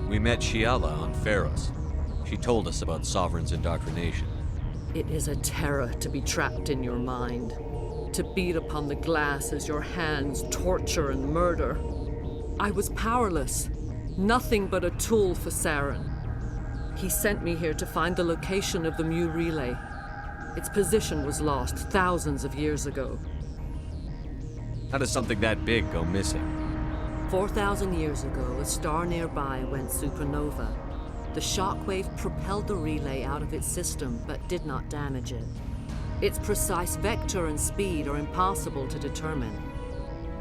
E: We met Shiala on Pharos. She told us about Sovereign's indoctrination.
F: It is a terror to be trapped in your mind, to beat upon the glass as your hands torture and murder. I was powerless, nothing but a tool for Saren. He sent me here to find the location of the Mu relay. Its position was lost thousands of years ago.
E: How does something that big go missing?
F: 4,000 years ago, a star nearby went supernova. The shockwave propelled the relay out of its system, but did not damage it. Its precise vector and speed are impossible to determine.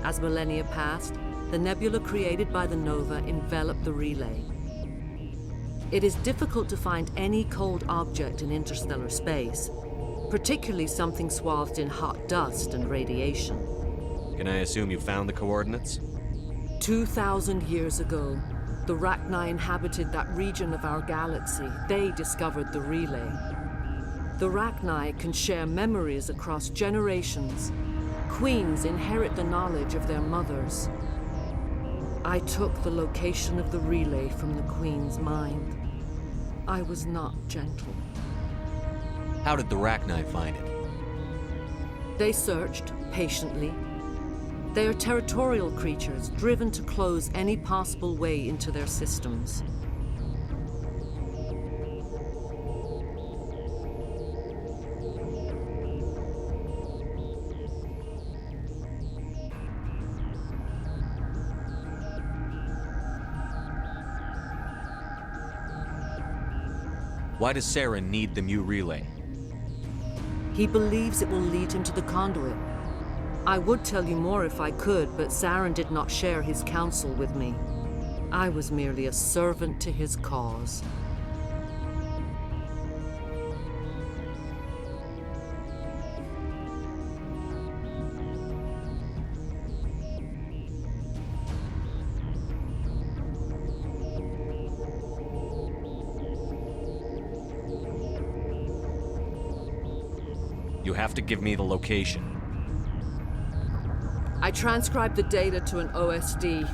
F: As millennia passed, the nebula created by the nova enveloped the relay. It is difficult to find any cold object in interstellar space, particularly something swathed in hot dust and radiation.
E: Can I assume you found the coordinates?
F: 2,000 years ago, the Rachni inhabited that region of our galaxy. They discovered the relay. The Rachni can share memories across generations. Queens inherit the knowledge of their mothers. I took the location of the relay from the Queen's mind. I was not gentle.
E: How did the Rachni find it?
F: They searched patiently. They are territorial creatures, driven to close any possible way into their systems.
E: Why does Saren need the Mu relay?
F: He believes it will lead him to the conduit. I would tell you more if I could, but Saren did not share his counsel with me. I was merely a servant to his cause.
E: You have to give me the location.
F: I transcribed the data to an OSD.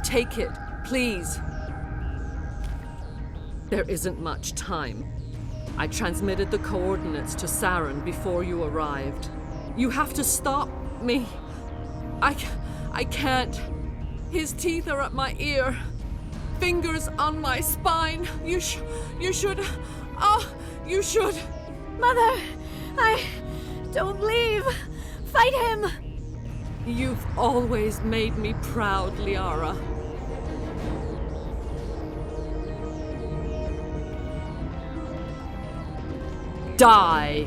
F: Take it, please. There isn't much time. I transmitted the coordinates to Saren before you arrived. You have to stop me. I can't. His teeth are at my ear. Fingers on my spine. You should. You should.
S: Mother, don't leave. Fight him.
F: You've always made me proud, Liara. Die!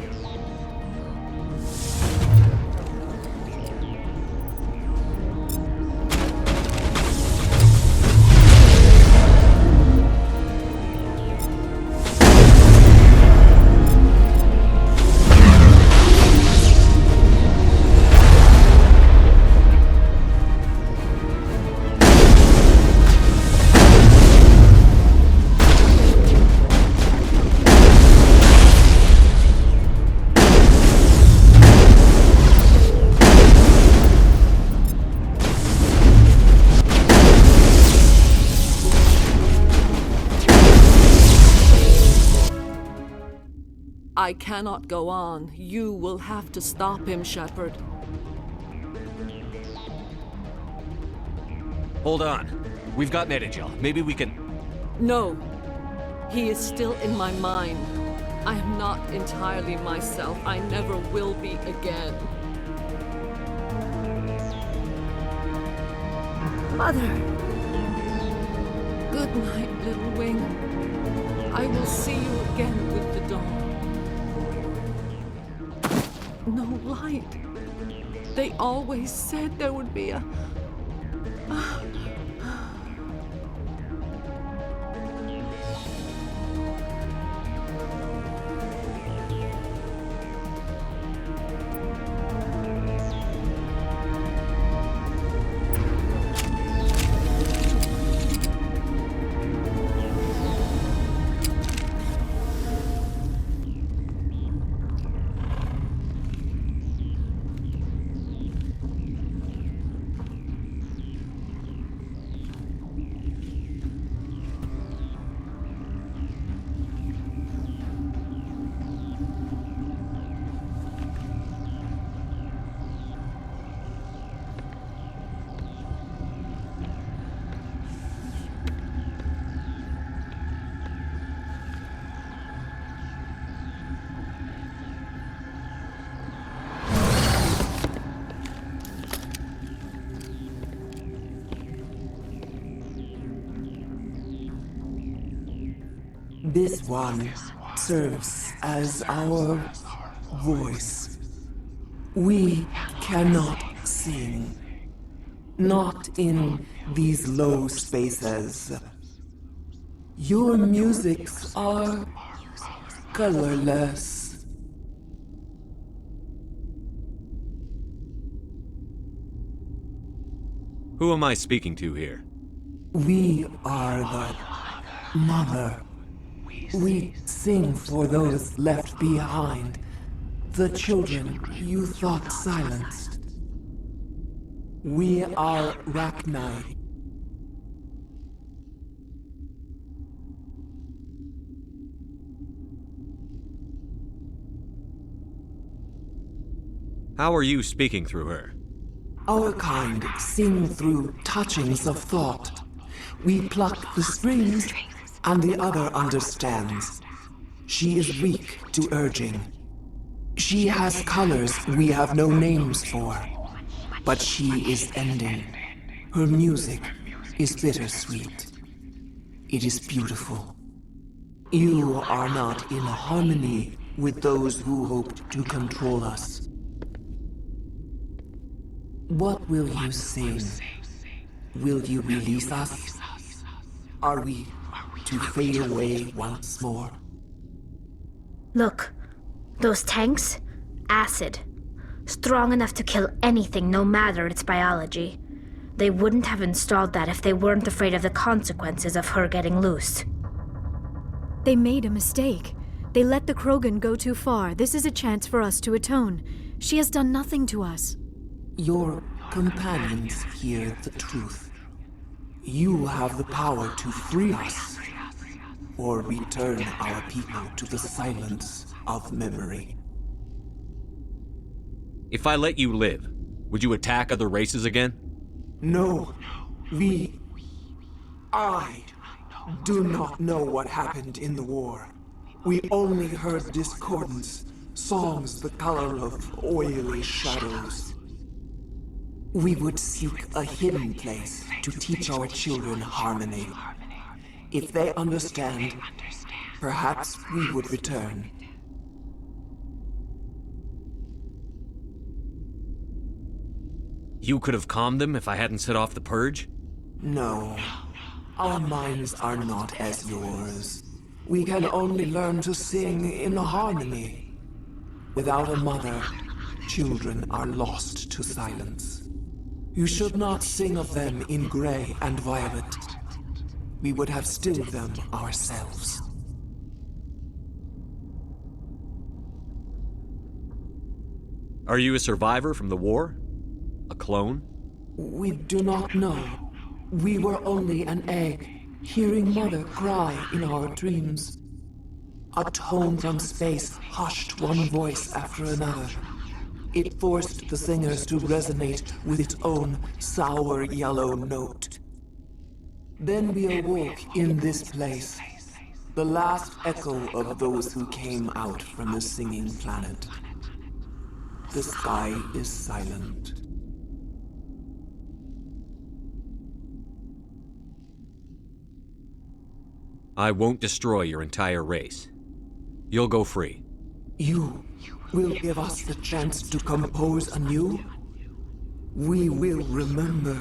F: I cannot go on. You will have to stop him, Shepard.
E: Hold on. We've got Metagel. Maybe we can...
F: No. He is still in my mind. I am not entirely myself. I never will be again.
S: Mother.
F: Good night, little wing. I will see you again with the dawn. No light. They always said there would be a...
A: This one serves as our voice. We cannot sing. Not in these low spaces. Your musics are colorless.
E: Who am I speaking to here?
A: We are the mother. We sing for those left behind, the children you thought silenced. We are Rachni.
E: How are you speaking through her?
A: Our kind sing through touchings of thought. We pluck the strings, and the other understands. She is weak to urging. She has colors we have no names for. But she is ending. Her music is bittersweet. It is beautiful. You are not in harmony with those who hoped to control us. What will you sing? Will you release us? Are we to fade away once more?
O: Look, those tanks? Acid. Strong enough to kill anything, no matter its biology. They wouldn't have installed that if they weren't afraid of the consequences of her getting loose.
S: They made a mistake. They let the Krogan go too far. This is a chance for us to atone. She has done nothing to us.
A: Your companions hear the truth. You have the power to free us, or return our people to the silence of memory.
E: If I let you live, would you attack other races again?
A: No, I do not know what happened in the war. We only heard discordance, songs the color of oily shadows. We would seek a hidden place to teach our children harmony. If they understand, perhaps we would return.
E: You could have calmed them if I hadn't set off the purge?
A: No. Our minds are not as yours. We can only learn to sing in harmony. Without a mother, children are lost to silence. You should not sing of them in gray and violet. We would have stilled them ourselves.
E: Are you a survivor from the war? A clone?
A: We do not know. We were only an egg, hearing Mother cry in our dreams. A tone from space hushed one voice after another. It forced the singers to resonate with its own sour yellow note. Then we awoke in this place, the last echo of those who came out from the singing planet. The sky is silent.
E: I won't destroy your entire race. You'll go free.
A: You will give us the chance to compose anew? We will remember.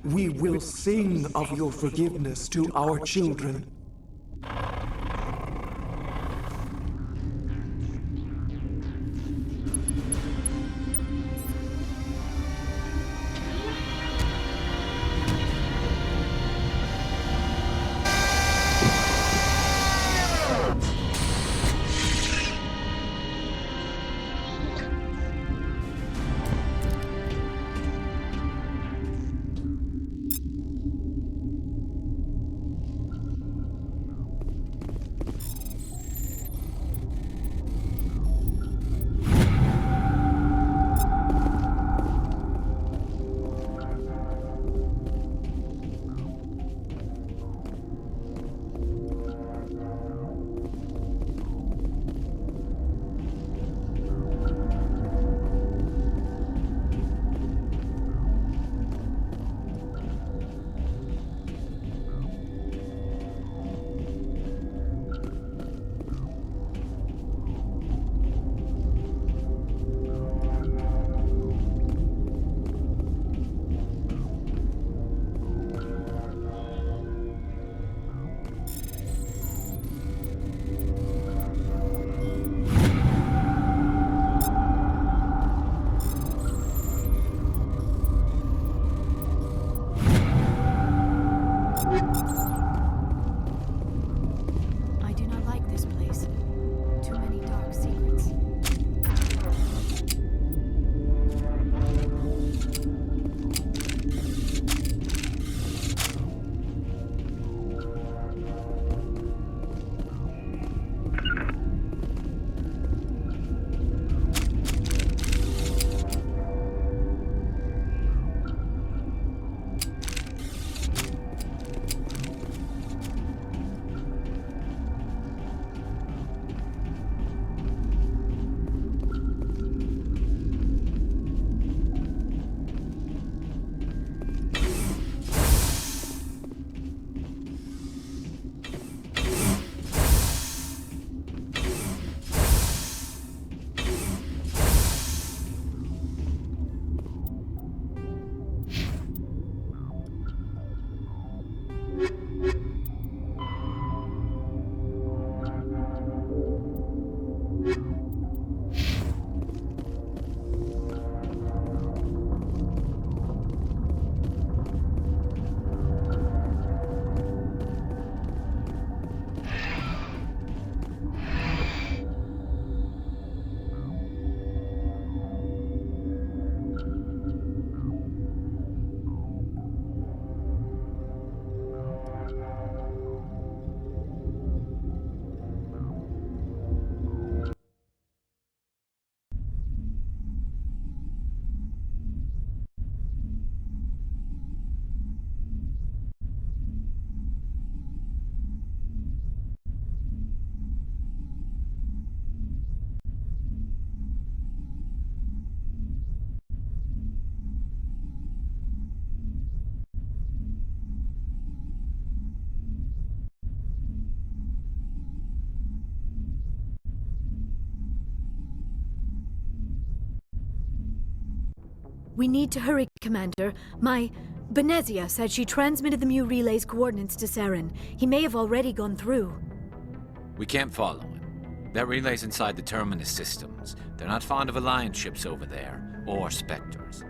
A: We will sing of your forgiveness to our children.
S: We need to hurry, Commander. Benezia said she transmitted the Mu relay's coordinates to Saren. He may have already gone through.
B: We can't follow him. That relay's inside the Terminus systems. They're not fond of Alliance ships over there, or Spectres.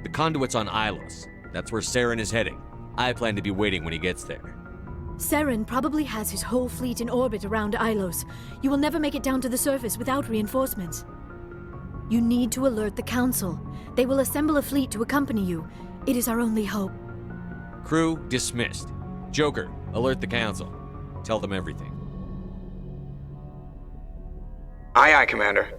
E: The conduit's on Ilos. That's where Saren is heading. I plan to be waiting when he gets there.
S: Saren probably has his whole fleet in orbit around Ilos. You will never make it down to the surface without reinforcements. You need to alert the Council. They will assemble a fleet to accompany you. It is our only hope.
E: Crew dismissed. Joker, alert the Council. Tell them everything.
U: Aye, aye, Commander.